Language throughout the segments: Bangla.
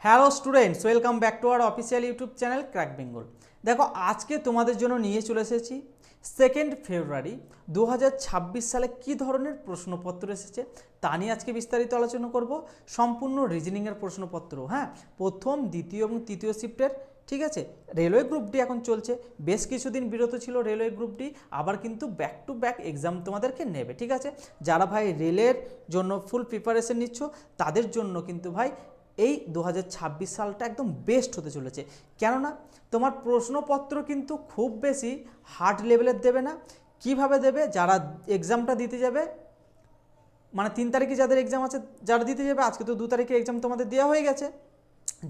Hello students, welcome back to our official YouTube channel crack Bengal. দেখো, আজকে তোমাদের জন্য নিয়ে চলে এসেছি 2 ফেব্রুয়ারি 2026 সালে কী ধরনের প্রশ্নপত্র এসেছে তা নিয়ে আজকে বিস্তারিত আলোচনা করব। সম্পূর্ণ রিজনিংয়ের প্রশ্নপত্র, হ্যাঁ, প্রথম, দ্বিতীয় এবং তৃতীয় শিফটের। ঠিক আছে, রেলওয়ে গ্রুপ ডি এখন চলছে, বেশ কিছুদিন বিরত ছিল রেলওয়ে গ্রুপ ডি, আবার কিন্তু ব্যাক টু ব্যাক এক্সাম তোমাদেরকে নেবে। ঠিক আছে, যারা ভাই রেলের জন্য ফুল প্রিপারেশন নিচ্ছ তাদের জন্য কিন্তু ভাই এই 2026 সালটা একদম বেস্ট হতে চলেছে। কেননা তোমার প্রশ্নপত্র কিন্তু খুব বেশি হার্ড লেভেলের দেবে না। কিভাবে দেবে? যারা এক্সামটা দিতে যাবে, মানে 3 তারিখে যাদের এক্সাম আছে, যারা দিতে যাবে, আজকে তো 2 তারিখে এক্সাম তোমাদের দেওয়া হয়ে গেছে,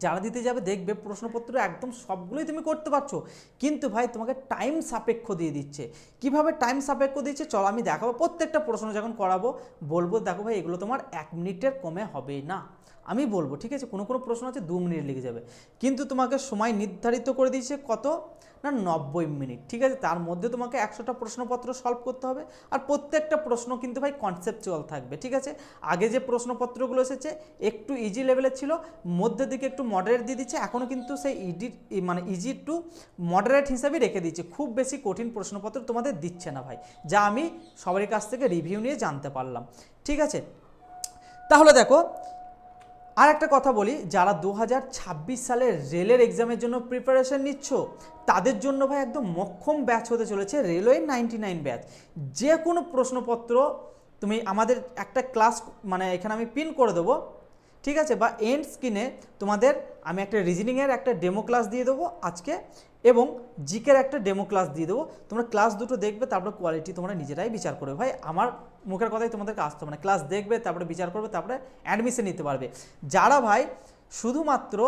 যারা দিতে যাবে দেখবে প্রশ্নপত্র একদম সবগুলোই তুমি করতে পারছো, কিন্তু ভাই তোমাকে টাইম সাপেক্ষ দিয়ে দিচ্ছে। কিভাবে টাইম সাপেক্ষ দিচ্ছে চলো আমি দেখাবো। প্রত্যেকটা প্রশ্ন যখন করাবো বলবো দেখো ভাই এগুলো তোমার 1 মিনিটের কমে হবে না, আমি বলবো। ঠিক আছে, কোনো কোনো প্রশ্ন আছে 2 মিনিট লেগে যাবে, কিন্তু তোমাকে সময় নির্ধারিত করে দিয়েছে কত না 90 মিনিট। ঠিক আছে, তার মধ্যে তোমাকে 100টা প্রশ্নপত্র সলভ করতে হবে, আর প্রত্যেকটা প্রশ্ন কিন্তু ভাই কনসেপচুয়াল থাকবে। ঠিক আছে, আগে যে প্রশ্নপত্রগুলো এসেছে একটু ইজি লেভেলের ছিল, মধ্যে দিকে একটু মডারেট দিয়ে দিচ্ছে, এখনও কিন্তু সেই ইজি টু মডারেট হিসাবে রেখে দিচ্ছে, খুব বেশি কঠিন প্রশ্নপত্র তোমাদের দিচ্ছে না ভাই, যা আমি সবার কাছ থেকে রিভিউ নিয়ে জানতে পারলাম। ঠিক আছে, তাহলে দেখো আর একটা কথা বলি, যারা 2026 সালের রেলের এক্সামের জন্য প্রিপারেশন নিচ্ছ তাদের জন্য ভাই একদম মক্ষম ব্যাচ হতে চলেছে রেলওয়ে 99 ব্যাচ। যে কোনো প্রশ্নপত্র তুমি আমাদের একটা ক্লাস, মানে এখানে আমি পিন করে দেবো, ঠিক আছে, বা এন্ড স্ক্রিনে তোমাদের আমি একটা রিজনিংয়ের একটা ডেমো ক্লাস দিয়ে দেবো আজকে, এবং জিকের একটা ডেমো ক্লাস দিয়ে দেবো। তোমরা ক্লাস দুটো দেখবে, তারপরে কোয়ালিটি তোমরা নিজেরাই বিচার করবে। ভাই আমার মুখের কথাই তোমাদেরকে আসতে হবে না, ক্লাস দেখবে তারপরে বিচার করবে, তারপরে অ্যাডমিশন নিতে পারবে। যারা ভাই শুধুমাত্র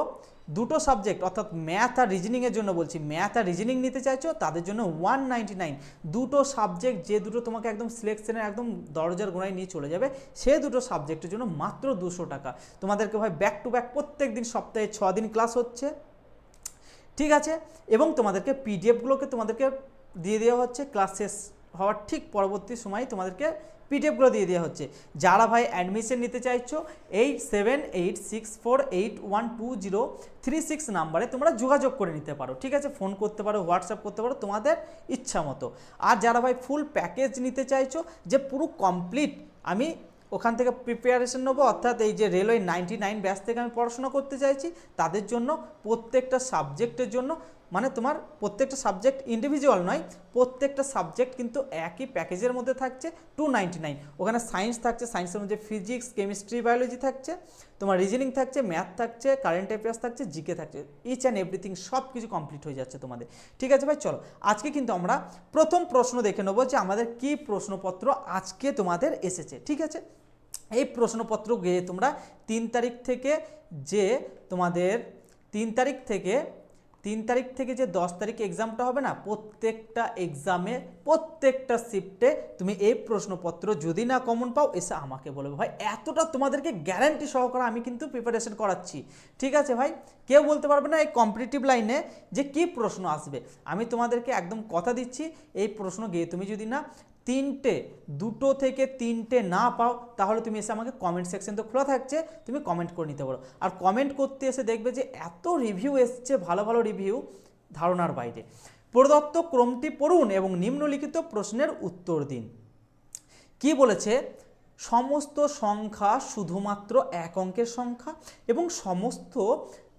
দুটো সাবজেক্ট অর্থাৎ ম্যাথ আর রিজনিংয়ের জন্য বলছি, ম্যাথ আর রিজনিং নিতে চাইছো তাদের জন্য 199, দুটো সাবজেক্ট যে দুটো তোমাকে একদম সিলেকশনের একদম দরজার গোড়ায় নিয়ে চলে যাবে, সে দুটো সাবজেক্টের জন্য মাত্র 200 টাকা। তোমাদেরকে ভাই ব্যাক টু ব্যাক প্রত্যেক দিন সপ্তাহে 6 দিন ক্লাস হচ্ছে। ঠিক আছে, এবং তোমাদেরকে পিডিএফগুলোকে তোমাদেরকে দিয়ে দেওয়া হচ্ছে, ক্লাস শেষ হওয়ার ঠিক পরবর্তী সময় তোমাদেরকে পিডিএফগুলো দিয়ে দেওয়া হচ্ছে। যারা ভাই অ্যাডমিশন নিতে চাইছো 8786481236 নাম্বারে তোমরা যোগাযোগ করে নিতে পারো। ঠিক আছে, ফোন করতে পারো, হোয়াটসঅ্যাপ করতে পারো তোমাদের ইচ্ছা মতো। আর যারা ভাই ফুল প্যাকেজ নিতে চাইছো, যে পুরো কমপ্লিট আমি ওখান থেকে প্রিপারেশন নেবো, অর্থাৎ এই যে রেলওয়ে 99 ব্যাচ থেকে আমি পড়াশোনা করতে চাইছি, তাদের জন্য প্রত্যেকটা সাবজেক্টের জন্য, মানে তোমার প্রত্যেকটা সাবজেক্ট ইন্ডিভিজুয়াল নয়, প্রত্যেকটা সাবজেক্ট কিন্তু একই প্যাকেজের মধ্যে থাকছে 299। ওখানে সায়েন্স থাকছে, সায়েন্সের মধ্যে ফিজিক্স, কেমিস্ট্রি, বায়োলজি থাকছে, তোমার রিজনিং থাকছে, ম্যাথ থাকছে, কারেন্ট অ্যাফেয়ার্স থাকছে, জিকে থাকছে, ইচ অ্যান্ড এভরিথিং সব কিছু কমপ্লিট হয়ে যাচ্ছে তোমাদের। ঠিক আছে ভাই, চলো আজকে কিন্তু আমরা প্রথম প্রশ্ন দেখে নেবো যে আমাদের কি প্রশ্নপত্র আজকে তোমাদের এসেছে। ঠিক আছে, এই প্রশ্নপত্র গিয়ে তোমরা 3 তারিখ থেকে যে তোমাদের 3 তারিখ থেকে যে 10 তারিখে এক্সামটা হবে না, প্রত্যেকটা এক্সামে প্রত্যেকটা শিফটে তুমি এই প্রশ্নপত্র যদি না কমন পাও এসে আমাকে বলবে। ভাই এতটা তোমাদেরকে গ্যারান্টি সহকারে আমি কিন্তু প্রিপারেশন করাচ্ছি। ঠিক আছে ভাই, কেউ বলতে পারবে না এই কম্পিটিটিভ লাইনে যে কি প্রশ্ন আসবে। আমি তোমাদেরকে একদম কথা দিচ্ছি, এই প্রশ্ন গিয়ে তুমি যদি না দুটো থেকে তিনটে না পাও, তাহলে তুমি এসে আমাকে কমেন্ট সেকশন তো খোলা থাকছে, তুমি কমেন্ট করে নিতে পারো। আর কমেন্ট করতে এসে দেখবে যে এত রিভিউ এসছে, ভালো ভালো রিভিউ, ধারণার বাইরে। প্রদত্ত ক্রমটি পড়ুন এবং নিম্নলিখিত প্রশ্নের উত্তর দিন। কি বলেছে? সমস্ত সংখ্যা শুধুমাত্র এক অঙ্কের সংখ্যা, এবং সমস্ত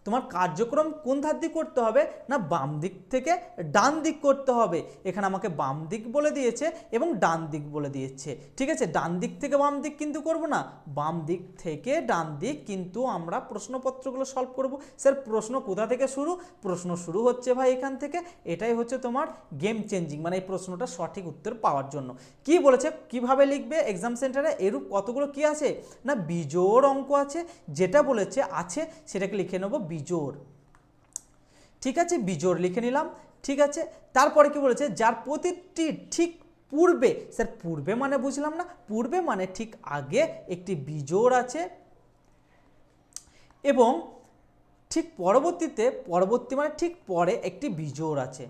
তোমার কার্যক্রম কোন ধার দিক করতে হবে না বাম দিক থেকে ডান দিক করতে হবে। এখানে আমাকে বাম দিক বলে দিয়েছে এবং ডান দিক বলে দিয়েছে। ঠিক আছে, ডান দিক থেকে বাম দিক কিন্তু করব না, বাম দিক থেকে ডান দিক কিন্তু আমরা প্রশ্নপত্রগুলো সলভ করব। স্যার প্রশ্ন কোথা থেকে শুরু? প্রশ্ন শুরু হচ্ছে ভাই এখান থেকে। এটাই হচ্ছে তোমার গেম চেঞ্জিং, মানে এই প্রশ্নটা সঠিক উত্তর পাওয়ার জন্য। কি বলেছে কিভাবে লিখবে এক্সাম সেন্টারে? এরূপ কতগুলো কি আছে না বিজোড় অঙ্ক আছে, যেটা বলেছে আছে সেটাকে লিখে নেব বিজোড়। ঠিক আছে, বিজোড় লিখে নিলাম। ঠিক আছে, তারপরে কি বলেছে? যার প্রতিটি ঠিক পূর্বে, স্যার পূর্বে মানে বুঝলাম না, পূর্বে মানে ঠিক আগে একটি বিজোড় আছে, এবং ঠিক পরবর্তী মানে ঠিক পরে একটি বিজোড় আছে।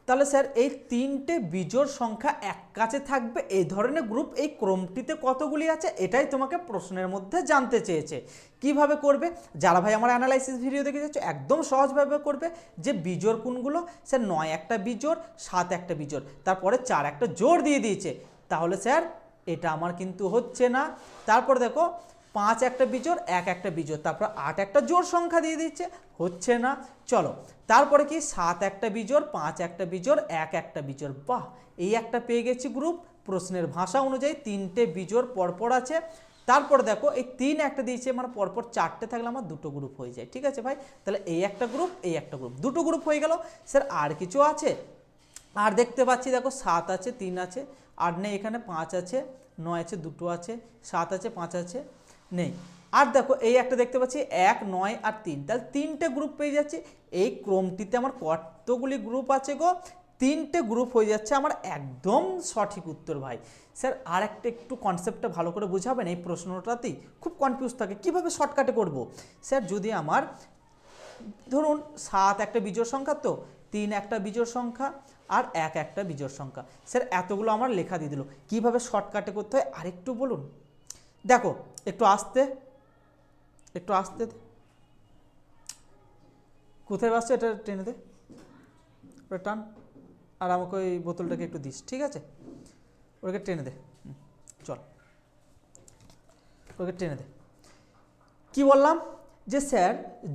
তাহলে স্যার এই তিনটে বিজোড় সংখ্যা এক কাছে থাকবে এই ধরনের গ্রুপ এই ক্রমটিতে কতগুলি আছে এটাই তোমাকে প্রশ্নের মধ্যে জানতে চেয়েছে। কিভাবে করবে? যারা ভাই আমার অ্যানালাইসিস ভিডিও দেখে যাচ্ছ একদম সহজভাবে করবে যে বিজোড় কোনগুলো, স্যার 9 একটা বিজোড়, 7 একটা বিজোড়, তারপরে 4 একটা জোড় দিয়ে দিয়েছে, তাহলে স্যার এটা আমার কিন্তু হচ্ছে না। তারপর দেখো 5 একটা বিজোড়, 1 একটা বিজোড়, তারপর 8 একটা জোড় সংখ্যা দিয়ে দিচ্ছে, হচ্ছে না। চলো তারপরে কি 7 একটা বিজোড়, 5 একটা বিজোড়, 1 একটা বিজোড়, বাহ এই একটা পেয়ে গেছি গ্রুপ। প্রশ্নের ভাষা অনুযায়ী তিনটে বিজোড় পরপর আছে। তারপর দেখো এই 3 একটা দিয়েছে, মানে পরপর 4টে থাকলে আমার দুটো গ্রুপ হয়ে যায়, ঠিক আছে ভাই। তাহলে এই একটা গ্রুপ, এই একটা গ্রুপ, দুটো গ্রুপ হয়ে গেল। স্যার আর কিছু আছে? আর দেখতে পাচ্ছি দেখো 7 আছে, 3 আছে, 8 নেই, এখানে 5 আছে, 9 আছে, দুটো আছে, 7 আছে, 5 আছে, নেই। আর দেখো এই একটা দেখতে পাচ্ছি 1, 9 আর 3, তাহলে 3টে গ্রুপ পেয়ে যাচ্ছে। এই ক্রমটিতে আমার কতগুলি গ্রুপ আছে গো? 3টে গ্রুপ হয়ে যাচ্ছে আমার একদম সঠিক উত্তর ভাই। স্যার আর একটা একটু কনসেপ্টটা ভালো করে বুঝাবেন, এই প্রশ্নটাতেই খুব কনফিউজ থাকে কীভাবে শর্টকাটে করব। স্যার যদি আমার ধরুন 7 একটা বিজোড় সংখ্যা, তো 3 একটা বিজোড় সংখ্যা আর 1 একটা বিজোড় সংখ্যা, স্যার এতগুলো আমার লেখা দিয়ে দিল, কীভাবে শর্টকাটে করতে হয় আরেকটু বলুন। দেখো একটু আস্তে, একটু আস্তে, কোথায় বাসছে এটা টেনে দে, ওটা টান, আর আমাকে ওই বোতলটাকে একটু দিস, ঠিক আছে, ওটাকে টেনে দে, চল ওকে টেনে দে। কি বললাম যে স্যার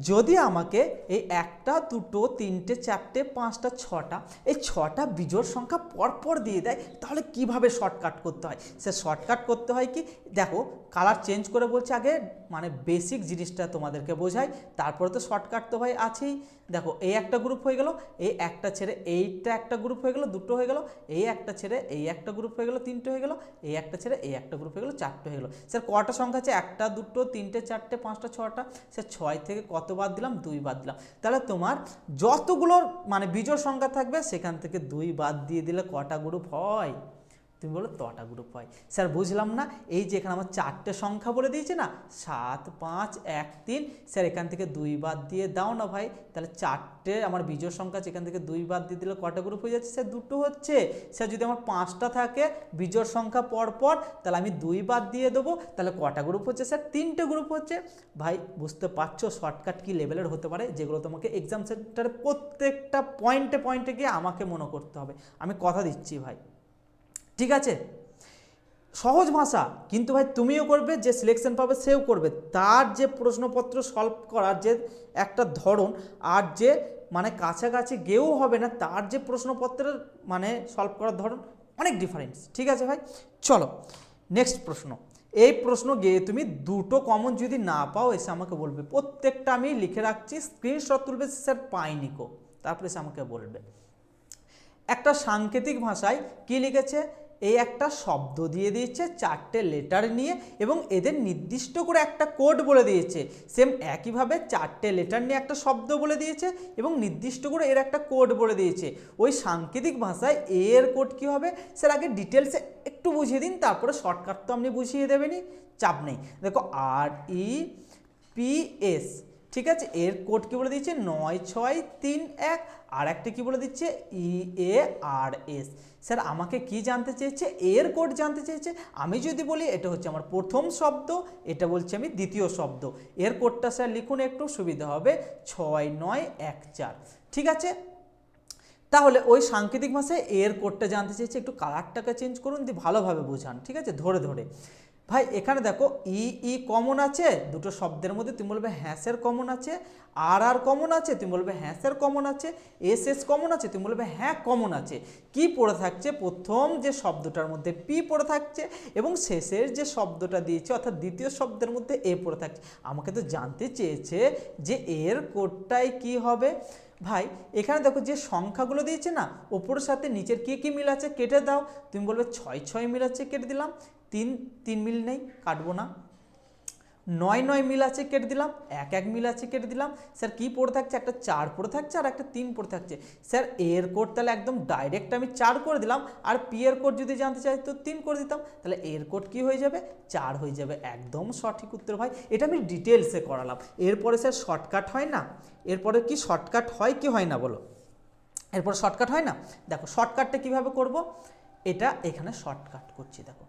যদি আমাকে এই 1টা 2টো 3টে 4টে 5টা 6টা এই 6টা বিজোড় সংখ্যা পরপর দিয়ে দেয়, তাহলে কিভাবে শর্টকাট করতে হয়? স্যার শর্টকাট করতে হয় কি, দেখো কালার চেঞ্জ করে বলছে, আগে মানে বেসিক জিনিসটা তোমাদেরকে বোঝাই, তারপরে তো শর্টকাট তো ভাই আছেই। দেখো এই একটা গ্রুপ হয়ে গেল, এই একটা ছেড়ে এইটা একটা গ্রুপ হয়ে গেল, দুটো হয়ে গেল, এই একটা ছেড়ে এই একটা গ্রুপ হয়ে গেল, 3টে হয়ে গেল, এই একটা ছেড়ে এই একটা গ্রুপ হয়ে গেল, 4টে হয়ে গেল। স্যার কটা সংখ্যা আছে? 1টা 2টো 3টে 4টে 5টা 6টা, স্যার 6 থেকে কত বাদ দিলাম? 2 বাদ দিলাম। তাহলে তোমার যতগুলো মানে বিজোড় সংখ্যা থাকবে সেখান থেকে 2 বাদ দিয়ে দিলে কটা গ্রুপ হয়? তুমি বলো তটা গ্রুপ হয়। স্যার বুঝলাম না, এই যে এখানে আমার 4টে সংখ্যা বলে দিয়েছে না, 7, 5, 1, 3, স্যার এখান থেকে 2 বাদ দিয়ে দাও না ভাই, তাহলে 4টে আমার বিজোড় সংখ্যা আছে, এখান থেকে 2 বাদ দিয়ে দিলে কটা গ্রুপ হয়ে যাচ্ছে? স্যার দুটো হচ্ছে। স্যার যদি আমার 5টা থাকে বিজোড় সংখ্যা পরপর, তাহলে আমি 2 বাদ দিয়ে দেবো, তাহলে কটা গ্রুপ হচ্ছে? স্যার 3টে গ্রুপ হচ্ছে। ভাই বুঝতে পারছো শর্টকাট কি লেভেলের হতে পারে, যেগুলো তোমাকে এক্সাম সেন্টারে প্রত্যেকটা পয়েন্টে পয়েন্টে গিয়ে আমাকে মনে করতে হবে, আমি কথা দিচ্ছি ভাই, ঠিক আছে। সহজ ভাষা, কিন্তু ভাই তুমিও করবে, যে সিলেকশন পাবে সেও করবে, তার যে প্রশ্নপত্র সলভ করার যে একটা ধরন, আর যে মানে কাছাকাছি গেও হবে না তার যে প্রশ্নপত্রের মানে সলভ করার ধরন অনেক ডিফারেন্স, ঠিক আছে ভাই। চলো নেক্সট প্রশ্ন। এই প্রশ্ন গিয়ে তুমি দুটো কমন যদি না পাও এসে আমাকে বলবে, প্রত্যেকটা আমি লিখে রাখছি, স্ক্রিনশট তুলবে, স্যার পাইনি কো, তারপরে এসে আমাকে বলবে। একটা সাংকেতিক ভাষায় কি লিখেছে, এই একটা শব্দ দিয়ে দিয়েছে 4টে লেটার নিয়ে, এবং এদের নির্দিষ্ট করে একটা কোড বলে দিয়েছে, সেম একইভাবে 4টে লেটার নিয়ে একটা শব্দ বলে দিয়েছে এবং নির্দিষ্ট করে এর একটা কোড বলে দিয়েছে। ওই সাংকেতিক ভাষায় এর কোড কী হবে? স্যার আগে ডিটেলসে একটু বুঝিয়ে দিন, তারপরে শর্টকাট তো আপনি বুঝিয়ে দেবেনই, চাপ নেই। দেখো REPS, ঠিক আছে, এর কোড কি বলে দিচ্ছে? 9631। আর একটা কি বলে দিচ্ছে? EARS। স্যার আমাকে কি জানতে চেয়েছে? এর কোড জানতে চেয়েছে। আমি যদি বলি এটা হচ্ছে আমার প্রথম শব্দ, এটা বলছি আমি দ্বিতীয় শব্দ, এর কোডটা স্যার লিখুন, একটু সুবিধা হবে, 6914, ঠিক আছে। তাহলে ওই সাংকেতিক ভাষায় এর কোডটা জানতে চেয়েছে, একটু কালারটাকে চেঞ্জ করুন, দিয়ে ভালোভাবে বোঝান, ঠিক আছে, ধরে ধরে। ভাই এখানে দেখো ই কমন আছে দুটো শব্দের মধ্যে, তুমি বলবে হ্যাঁ স্যার কমন আছে। আর কমন আছে, তুমি বলবে হ্যাঁ স্যার কমন আছে। এস কমন আছে, তুমি বলবে হ্যাঁ কমন আছে। কি পড়ে থাকছে? প্রথম যে শব্দটার মধ্যে পি পড়ে থাকছে এবং শেষের যে শব্দটা দিয়েছে অর্থাৎ দ্বিতীয় শব্দের মধ্যে এ পড়ে থাকছে। আমাকে তো জানতে চেয়েছে যে এর কোডটাই কি হবে। ভাই এখানে দেখো যে সংখ্যাগুলো দিয়েছে না, ওপরের সাথে নিচের কী কী মিল আছে কেটে দাও। তুমি বলবে 6 মিল আছে, কেটে দিলাম। 3 মিল নেই, কাটবো না। 9 মিল আছে, কেটে দিলাম। 1 মিল আছে, কেটে দিলাম। স্যার কি পড়ে থাকছে? একটা 4 পড়ে থাকছে আর একটা 3 পড়ে থাকছে। স্যার এর কোড তাহলে একদম ডাইরেক্ট আমি 4 করে দিলাম, আর পি এর কোড যদি জানতে চাই তো 3 করে দিতাম, তাহলে এর কোড কি হয়ে যাবে? 4 হয়ে যাবে। একদম সঠিক উত্তর ভাই, এটা আমি ডিটেলসে করালাম। এরপরে স্যার শর্টকাট হয় না? এরপরে কি শর্টকাট হয় কি হয় না বলো? এরপর শর্টকাট হয় না, দেখো শর্টকাটটা কিভাবে করব, এটা এখানে শর্টকাট করছি, দেখো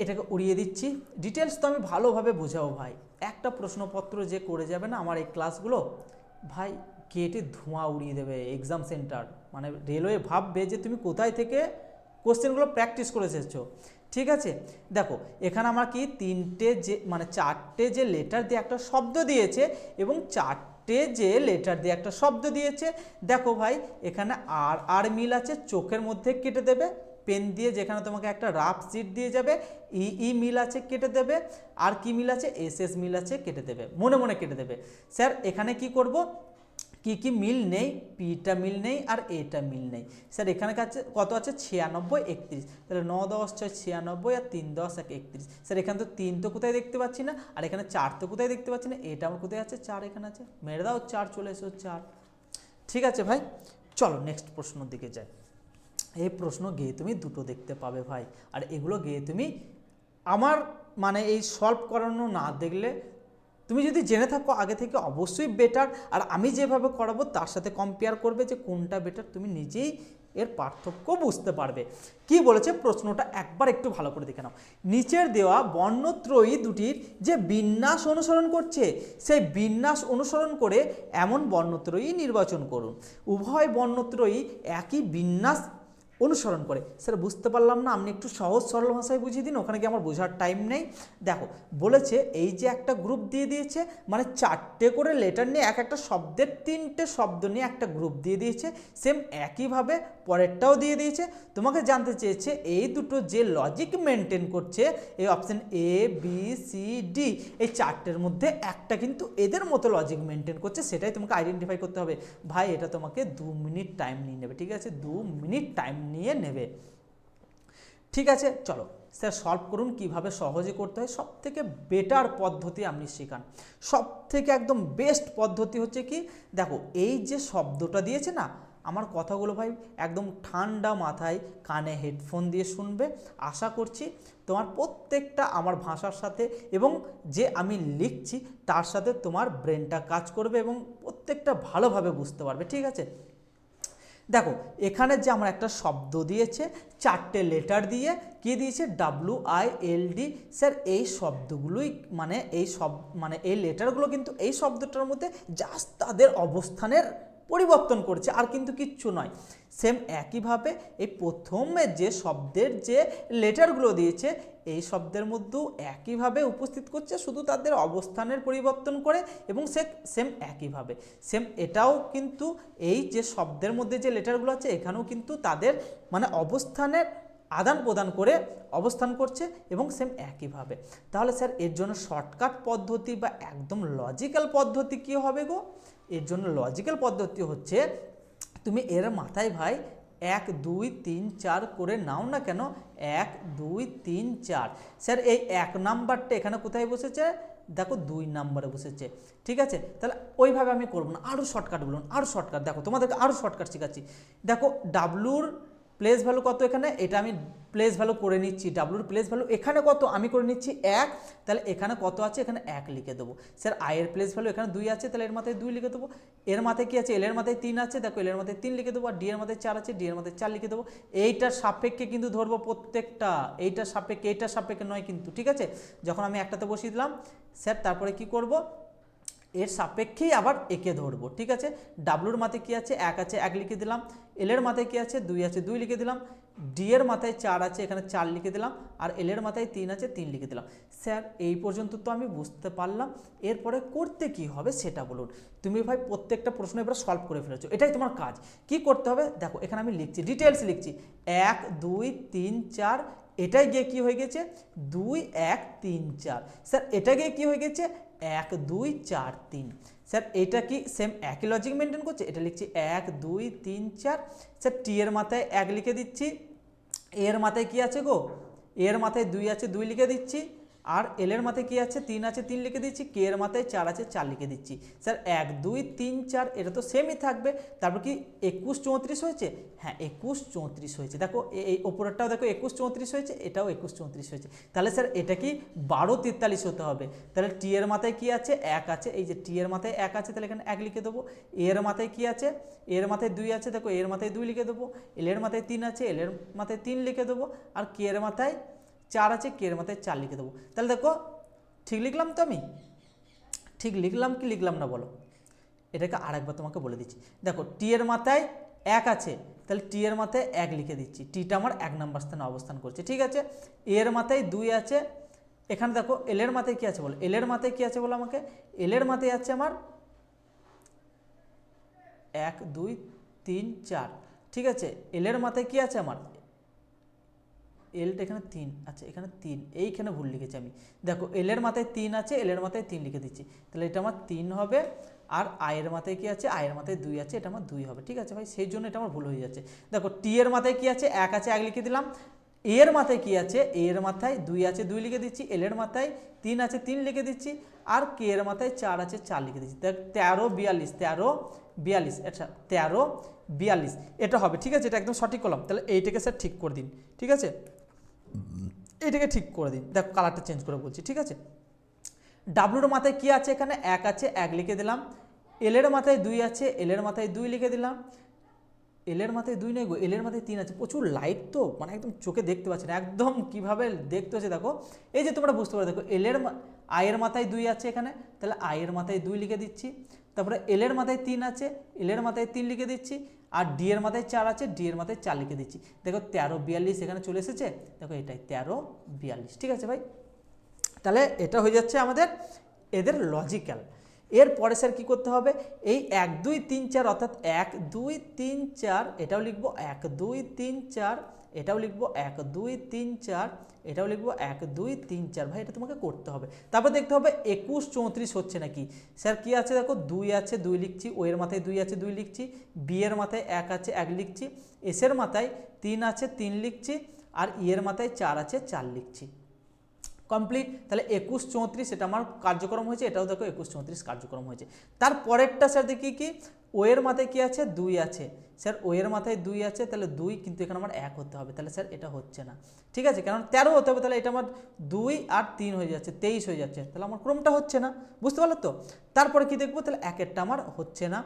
এটাকে উড়িয়ে দিচ্ছি। ডিটেলস তো আমি ভালোভাবে বোঝাবো ভাই, একটা প্রশ্নপত্র যে করে যাবে না আমার এই ক্লাসগুলো ভাই, গেটে ধোঁয়া উড়িয়ে দেবে এক্সাম সেন্টার, মানে রেলওয়ে ভাববে যে তুমি কোথায় থেকে কোশ্চেনগুলো প্র্যাকটিস করে এসেছো। ঠিক আছে, দেখো এখানে আমার কি তিনটে যে মানে চারটে যে লেটার দিয়ে একটা শব্দ দিয়েছে এবং চারটে যে লেটার দিয়ে একটা শব্দ দিয়েছে। দেখো ভাই এখানে আর আর মিল আছে, চোখের মধ্যে কেটে দেবে পেন দিয়ে, যেখানে তোমাকে একটা রাফ শিট দিয়ে যাবে, ই ই মিল আছে কেটে দেবে, আর কি মিল আছে এস এস মিল আছে কেটে দেবে, মনে মনে কেটে দেবে। স্যার এখানে কি করব, কি কি মিল নেই, পিটা মিল নেই আর এটা মিল নেই। স্যার এখানে কাছে কত আছে 96 31, তাহলে 9 10 6 96 আর 3 10 1 31। স্যার এখানে তো 3 তো কোথায় দেখতে পাচ্ছি না, আর এখানে 4 তো কোথায় দেখতে পাচ্ছি না, এটা আমার কোথায় আছে 4 এখানে আছে, মেরে দাও 4 চলে এসো 4। ঠিক আছে ভাই, চলো নেক্সট প্রশ্নের দিকে যাই। এই প্রশ্ন গিয়ে তুমি দুটো দেখতে পাবে ভাই, আর এগুলো গিয়ে তুমি আমার মানে এই সলভ করানো না দেখলে, তুমি যদি জেনে থাকো আগে থেকে অবশ্যই বেটার, আর আমি যেভাবে করাবো তার সাথে কম্পেয়ার করবে যে কোনটা বেটার, তুমি নিজেই এর পার্থক্য বুঝতে পারবে। কি বলেছে প্রশ্নটা একবার একটু ভালো করে দেখে নাও। নিচের দেওয়া বর্ণত্রয়ী দুটির যে বিন্যাস অনুসরণ করছে সেই বিন্যাস অনুসরণ করে এমন বর্ণত্রয়ী নির্বাচন করুন। উভয় বর্ণত্রয়ী একই বিন্যাস অনুসরণ করে। স্যার বুঝতে পারলাম না, আপনি একটু সহজ সরল ভাষায় বুঝিয়ে দিন, ওখানে কি আমার বোঝার টাইম নেই। দেখো বলেছে এই যে একটা গ্রুপ দিয়ে দিয়েছে, মানে চারটে করে লেটার নিয়ে এক একটা শব্দের তিনটে শব্দ নিয়ে একটা গ্রুপ দিয়ে দিয়েছে, সেম একইভাবে পরেরটাও দিয়ে দিয়েছে। তোমাকে জানতে চেয়েছে এই দুটো যে লজিক মেনটেন করছে, এই option A B C D, এই চারটের মধ্যে একটা কিন্তু এদের মতো লজিক মেনটেন করছে, সেটাই তোমাকে আইডেন্টিফাই করতে হবে। ভাই এটা তোমাকে 2 মিনিট টাইম নিয়ে নেবে, ঠিক আছে, 2 মিনিট টাইম নিয়ে নেবে। ঠিক আছে, চলো স্যার সলভ করুন, কিভাবে সহজে করতে হয়। সব থেকে বেটার পদ্ধতি আপনি শেখান, সব থেকে একদম বেস্ট পদ্ধতি হচ্ছে কি, দেখো এই যে শব্দটা দিয়েছে না, আমার কথাগুলো ভাই একদম ঠান্ডা মাথায় কানে হেডফোন দিয়ে শুনবে। আশা করছি তোমার প্রত্যেকটা আমার ভাষার সাথে এবং যে আমি লিখছি তার সাথে তোমার ব্রেনটা কাজ করবে এবং প্রত্যেকটা ভালোভাবে বুঝতে পারবে। ঠিক আছে, দেখো এখানে যে আমার একটা শব্দ দিয়েছে, চারটে লেটার দিয়ে কি দিয়েছে WILD। স্যার এই শব্দগুলোই মানে এই লেটারগুলো কিন্তু এই শব্দটার মধ্যে জাস্ট তাদের অবস্থানের পরিবর্তন করছে, আর কিন্তু কিচ্ছু নয়। সেম একইভাবে এই প্রথমে যে শব্দের যে লেটারগুলো দিয়েছে এই শব্দের মধ্যেও একইভাবে উপস্থিত করছে, শুধু তাদের অবস্থানের পরিবর্তন করে, এবং সেম একইভাবে সেম এটাও কিন্তু এই যে শব্দের মধ্যে যে লেটারগুলো আছে এখানেও কিন্তু তাদের মানে অবস্থানের আদান প্রদান করে অবস্থান করছে এবং সেম একইভাবে। তাহলে স্যার এর জন্য শর্টকাট পদ্ধতি বা একদম লজিক্যাল পদ্ধতি কী হবে গো? এর জন্য লজিক্যাল পদ্ধতি হচ্ছে তুমি এর মাথায় ভাই 1 2 3 4 করে নাও না কেন, 1 2 3 4। স্যার এই 1 নাম্বারটা এখানে কোথায় বসেছে, দেখো 2 নাম্বারে বসেছে। ঠিক আছে, তাহলে ওইভাবে আমি করবো না, আরও শর্টকাট বলুন, আরও শর্টকাট। দেখো তোমাদেরকে আরও শর্টকাট শেখাচ্ছি। দেখো ডাব্লুর প্লেস ভ্যালু কত এখানে, এটা আমি প্লেস ভ্যালু করে নিচ্ছি। ডাব্লুর প্লেস ভ্যালু এখানে কত আমি করে নিচ্ছি 1, তাহলে এখানে কত আছে এখানে 1 লিখে দেবো। স্যার আয়ের প্লেস ভ্যালু এখানে 2 আছে, তাহলে এর মাথায় 2 লিখে দেবো। এর মাথায় কি আছে, এল এর মাথায় 3 আছে, দেখো এল এর মাথায় 3 লিখে দেবো। আর ডি এর মাথায় 4 আছে, ডি এর মাথায় 4 লিখে দেবো। এইটার সাপেক্ষে কিন্তু ধরবো প্রত্যেকটা, এইটার সাপেক্ষে নয় কিন্তু। ঠিক আছে, যখন আমি একটাতে বসিয়ে দিলাম স্যার তারপরে কি করব, এর সাপেক্ষেই আবার একে ধরবো। ঠিক আছে, ডাব্লুর মাথায় কী আছে 1 আছে 1 লিখে দিলাম, এল এর মাথায় কী আছে 2 আছে 2 লিখে দিলাম, ডি এর মাথায় 4 আছে এখানে 4 লিখে দিলাম, আর এল এর মাথায় 3 আছে 3 লিখে দিলাম। স্যার এই পর্যন্ত তো আমি বুঝতে পারলাম, এরপরে করতে কি হবে সেটা বলুন। তুমি ভাই প্রত্যেকটা প্রশ্ন এবার সলভ করে ফেলেছো, এটাই তোমার কাজ। কি করতে হবে দেখো, এখানে আমি লিখছি, ডিটেলস লিখছি 1 2 3 4, এটাই গিয়ে কি হয়ে গেছে 2 1 3 4। স্যার এটা গিয়ে কি হয়ে গেছে 1 2 4 3। স্যার এটা কি সেম একই লজিক মেনটেন করছে, এটা লিখছি 1 2 3 4। স্যার টি এর মাথায় 1 লিখে দিচ্ছি, এর মাথায় কি আছে গো, এর মাথায় 2 আছে 2 লিখে দিচ্ছি, আর এল এর মাথায় কি আছে 3 আছে 3 লিখে দিচ্ছি, কে এর মাথায় 4 আছে 4 লিখে দিচ্ছি। স্যার 1 2 3 4 এটা তো সেমই থাকবে, তারপর কি 21 34 হয়েছে, হ্যাঁ 21 34 হয়েছে। দেখো এই ওপরেরটাও দেখো 21 34 হয়েছে, এটাও 21 34 হয়েছে। তাহলে স্যার এটা কি 12 43 হতে হবে। তাহলে টি এর মাথায় কি আছে 1 আছে, এই যে টি এর মাথায় 1 আছে তাহলে এখানে 1 লিখে দেবো। এর মাথায় কি আছে, এর মাথায় 2 আছে, দেখো এর মাথায় 2 লিখে দেবো। এল এর মাথায় 3 আছে, এল এর মাথায় 3 লিখে দেবো। আর কে এর মাথায় 4 আছে, কে এর মাথায় 4 লিখে দেবো। তাহলে দেখো ঠিক লিখলাম তো, আমি ঠিক লিখলাম কি লিখলাম না বলো, এটাকে আরেকবার তোমাকে বলে দিচ্ছি। দেখো টি এর মাথায় 1 আছে, তাহলে টি এর মাথায় 1 লিখে দিচ্ছি, টিটা আমার 1 নম্বর স্থানে অবস্থান করছে, ঠিক আছে। এর মাথায় 2 আছে, এখানে দেখো এল এর মাথায় কি আছে বলো, এল এর মাথায় কি আছে বলো আমাকে, এল এর মাথায় আছে আমার 1 2 3 4, ঠিক আছে। এল এর মাথায় কি আছে আমার, এলটা এখানে 3, আচ্ছা এখানে 3, এইখানে ভুল লিখেছি আমি। দেখো এল এর মাথায় 3 আছে, এল এর মাথায় 3 লিখে দিচ্ছি, তাহলে এটা আমার 3 হবে। আর আয়ের মাথায় কি আছে, আয়ের মাথায় 2 আছে, এটা আমার 2 হবে, ঠিক আছে ভাই, সেই জন্য এটা আমার ভুল হয়ে যাচ্ছে। দেখো টি এর মাথায় কি আছে 1 আছে 1 লিখে দিলাম, এর মাথায় কি আছে, এর মাথায় 2 আছে 2 লিখে দিচ্ছি, এল এর মাথায় 3 আছে 3 লিখে দিচ্ছি, আর কে এর মাথায় 4 আছে 4 লিখে দিচ্ছি। দেখ 13 42, 13 42, আচ্ছা 13 42 এটা হবে, ঠিক আছে, এটা একদম সঠিক করলাম। তাহলে এইটাকে স্যার ঠিক করে দিন, ঠিক আছে, এইটাকে ঠিক করে দিন। দেখো কালারটা চেঞ্জ করে বলছি, ঠিক আছে। ডাব্লুর মাথায় কি আছে, এখানে 1 আছে 1 লিখে দিলাম। এল এর মাথায় 2 আছে, এল এর মাথায় 2 লিখে দিলাম। এল এর মাথায় 2 নেই গো, এল এর মাথায় 3 আছে, প্রচুর লাইট তো মানে একদম চোখে দেখতে পাচ্ছি না, একদম কিভাবে দেখতে হচ্ছে দেখো, এই যে তোমরা বুঝতে পারো। দেখো এল এর আয়ের মাথায় 2 আছে এখানে, তাহলে আয়ের মাথায় 2 লিখে দিচ্ছি। তারপরে এল এর মাথায় 3 আছে, এল এর মাথায় 3 লিখে দিচ্ছি। আর ডি এর মাথায় 4 আছে, ডি এর মাথায় 4 লিখে দিচ্ছি। দেখো 13 42 এখানে চলে এসেছে, দেখো এটাই 13 42, ঠিক আছে ভাই। তাহলে এটা হয়ে যাচ্ছে আমাদের এদের লজিক্যাল। এরপরে স্যার কী করতে হবে, এই 1 2 3 4 অর্থাৎ 1 2 3 4 এটাও লিখবো, 1 2 3 4 এটাও লিখবো, 1 2 3 4 এটাও লিখবো, 1 2 3 4 ভাই এটা তোমাকে করতে হবে। তারপর দেখতে হবে 21 34 হচ্ছে নাকি। স্যার কি আছে দেখো 2 আছে 2 লিখছি, ও এর মাথায় 2 আছে 2 লিখছি, বি এর মাথায় 1 আছে 1 লিখছি, এস এর মাথায় 3 আছে 3 লিখছি, আর ই এর মাথায় 4 আছে 4 লিখছি। কমপ্লিট। তাহলে 21 34 এটা আমার কার্যক্রম হয়েছে, এটাও দেখো 21 34 কার্যক্রম হয়েছে। তারপরেরটা স্যার দেখি কি, ও এর মাথায় কি আছে 2 আছে, স্যার ও এর মাথায় 2 আছে, তাহলে 2 কিন্তু এখানে আমার 1 হতে হবে, তাহলে স্যার এটা হচ্ছে না, ঠিক আছে, কারণ 13 হতে হবে, তাহলে এটা আমার 2 আর 3 হয়ে যাচ্ছে 23 হয়ে যাচ্ছে, তাহলে আমার ক্রমটা হচ্ছে না, বুঝতে পারলো তো। তারপরে কি দেখবো, তাহলে 1এরটা আমার হচ্ছে না,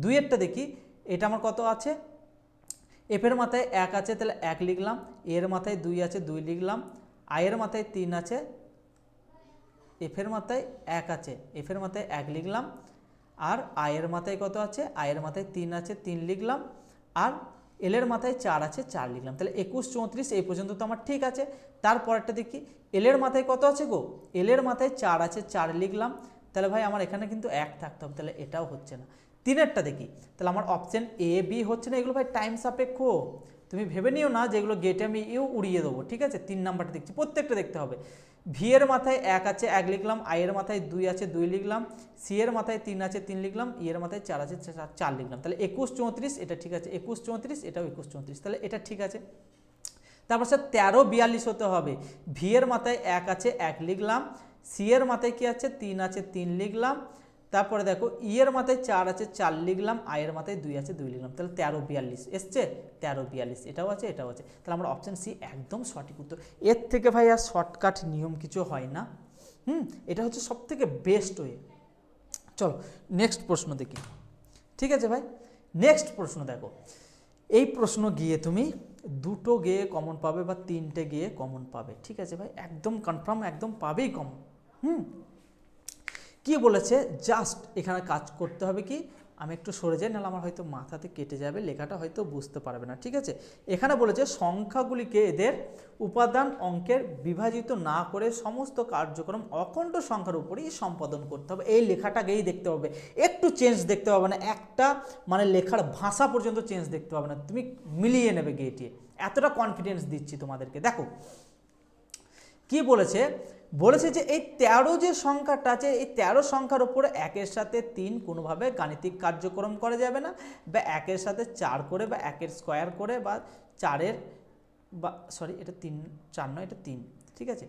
2এরটা দেখি, এটা আমার কত আছে, এফ এর মাথায় 1 আছে তাহলে 1 লিখলাম, এর মাথায় 2 আছে 2 লিখলাম, আয়ের মাথায় 3 আছে, এফের মাথায় 1 আছে, এফের মাথায় 1 লিখলাম, আর আয়ের মাথায় কত আছে, আয়ের মাথায় 3 আছে 3 লিখলাম, আর এলের মাথায় 4 আছে 4 লিখলাম। তাহলে 21 34 এই পর্যন্ত তো আমার ঠিক আছে। তারপরেরটা দেখি, এলের মাথায় কত আছে গো, এলের মাথায় 4 আছে 4 লিখলাম, তাহলে ভাই আমার এখানে কিন্তু 1 থাকতে হবে, তাহলে এটাও হচ্ছে না। 3এরটা দেখি, তাহলে আমার অপশন এ বি হচ্ছে না, এগুলো ভাই টাইম সাপেক্ষ, তুমি ভেবে নিও না যেগুলো গেটে আমি উড়িয়ে দেবো, ঠিক আছে। 3 নাম্বারটা দেখছি, প্রত্যেকটা দেখতে হবে। ভি এর মাথায় 1 আছে 1 লিখলাম, আই এর মাথায় 2 আছে 2 লিখলাম, সি এর মাথায় 3 আছে 3 লিখলাম, ই এর মাথায় 4 আছে 4 লিখলাম, তাহলে 21 34 এটা ঠিক আছে, 21 34 এটাও 21 34, তাহলে এটা ঠিক আছে। তারপর স্যার 13 42 হতে হবে, ভি এর মাথায় 1 আছে 1 লিখলাম, সি এর মাথায় কি আছে 3 আছে 3 লিখলাম, তারপরে দেখো ই এর মাথায় 4 আছে 4 লিখলাম, আই এর মাথায় 2 আছে 2 লিখলাম, তাহলে 13 42 এসছে, 13 42 এটাও আছে এটাও আছে, তাহলে আমরা অপশান সি একদম সঠিক উত্তর। এর থেকে ভাই আর শর্টকাট নিয়ম কিছু হয় না, এটা হচ্ছে সব থেকে বেস্ট ওয়ে। চলো নেক্সট প্রশ্ন দেখি, ঠিক আছে ভাই। নেক্সট প্রশ্ন দেখো, এই প্রশ্ন গিয়ে তুমি 2টো গিয়ে কমন পাবে বা 3টে গিয়ে কমন পাবে, ঠিক আছে ভাই, একদম কনফার্ম, একদম পাবেই কমন। কি বলেছে, জাস্ট এখানে কাজ করতে হবে কি, আমি একটু সরে যাই, নাহলে আমার হয়তো মাথাতে কেটে যাবে, লেখাটা হয়তো বুঝতে পারবে না, ঠিক আছে। এখানে বলেছে সংখ্যাগুলিকে এদের উপাদান অঙ্কের বিভাজিত না করে সমস্ত কার্যক্রম অখণ্ড সংখ্যার উপরেই সম্পাদন করতে হবে। এই লেখাটাকেই দেখতে হবে, একটু চেঞ্জ দেখতে পাবে না, একটা মানে লেখার ভাষা পর্যন্ত চেঞ্জ দেখতে পাবে না, তুমি মিলিয়ে নেবে গেটিয়ে, এতটা কনফিডেন্স দিচ্ছি তোমাদেরকে। দেখো কি বলেছে, বলেছে যে এই 13 যে সংখ্যাটা আছে, এই 13 সংখ্যার উপরে 1-এর সাথে 3 কোনোভাবে গাণিতিক কার্যক্রম করা যাবে না, বা 1-এর সাথে 4 করে, বা 1-এর স্কোয়ার করে, বা 4-এর বা সরি এটা 3 4 নয় এটা 3, ঠিক আছে।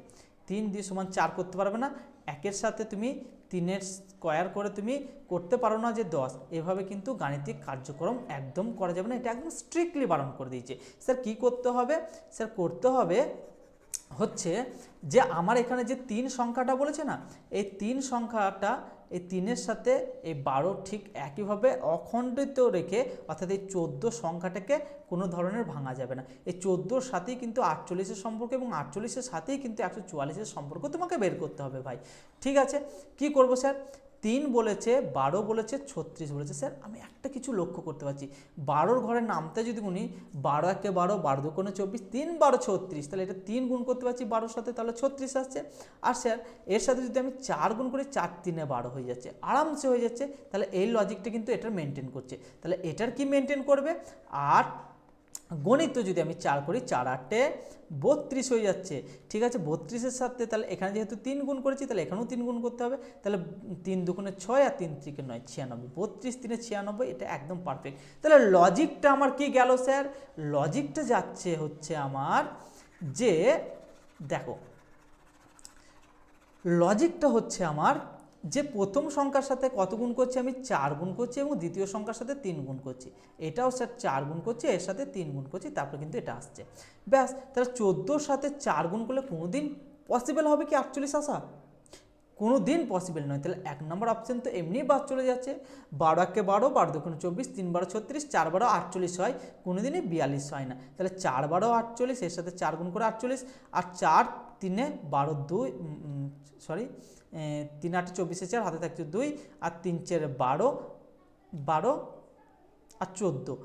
3 দিয়ে সমান 4 করতে পারবে না, একের সাথে তুমি 3-এর স্কোয়ার করে তুমি করতে পারো না যে 10, এভাবে কিন্তু গাণিতিক কার্যক্রম একদম করা যাবে না, এটা একদম স্ট্রিক্টলি বারণ করে দিয়েছে। স্যার কি করতে হবে? স্যার করতে হবে হচ্ছে যে আমার এখানে যে 3 সংখ্যাটা বলেছে না, এই 3 সংখ্যাটা এই 3-এর সাথে এই 12 ঠিক একইভাবে অখণ্ডিত রেখে, অর্থাৎ এই 14 সংখ্যাটাকে কোনো ধরনের ভাঙা যাবে না। এই 14-র সাথেই কিন্তু 48-এর সম্পর্ক এবং 48-এর সাথেই কিন্তু 144-এর সম্পর্ক তোমাকে বের করতে হবে ভাই। ঠিক আছে, কি করব স্যার? 3 বলেছে, 12 বলেছে, 36 বলেছে। স্যার আমি একটা কিছু লক্ষ্য করতে পারছি, 12-র ঘরের নামতে যদি গুনি 12 একে 12, 12 দুগুণে 24, 3 12 36, তাহলে এটা 3 গুণ করতে পারছি 12-র সাথে, তাহলে 36 আসছে। আর স্যার এর সাথে যদি আমি 4 গুণ করি, 4 3-এ 12 হয়ে যাচ্ছে, আরামসে হয়ে যাচ্ছে। তাহলে এই লজিকটা কিন্তু এটার মেনটেন করছে। তাহলে এটার কি মেনটেন করবে? 8 গণিত যদি আমি 4 করি, 4 8-এ 32 হয়ে যাচ্ছে। ঠিক আছে, 32-এর সাথে তাহলে এখানে যেহেতু 3 গুণ করেছি, তাহলে এখানেও 3 গুণ করতে হবে। তাহলে 3 দুগুণে 6 আর 3 3-কে 9, 96, 32 3-এ 96, এটা একদম পারফেক্ট। তাহলে লজিকটা আমার কি গেল স্যার? লজিকটা যাচ্ছে হচ্ছে আমার যে, দেখো লজিকটা হচ্ছে আমার যে প্রথম সংখ্যার সাথে কত গুণ করছি? আমি 4 গুণ করছি এবং দ্বিতীয় সংখ্যার সাথে 3 গুণ করছি। এটাও স্যার 4 গুণ করছি, এর সাথে 3 গুণ করছি, তারপর কিন্তু এটা আসছে। ব্যাস, তাহলে 14-র সাথে 4 গুণ করলে কোনোদিন পসিবল হবে কি 48 আসা? কোনো দিন পসিবল নয়। তাহলে 1 নম্বর অপশন তো এমনি বাদ চলে যাচ্ছে। 12 একে 12, 12 দুগুণে 24, 3 12 36, 4 12 48 হয়, কোনোদিনই 42 হয় না। তাহলে 4 12 48, এর সাথে 4 গুণ করে 48, আর 4 3-এ 12 2, সরি 3 8 24, 4 হাতে থাকছে 2, আর 3 4 12, 12 আর 14,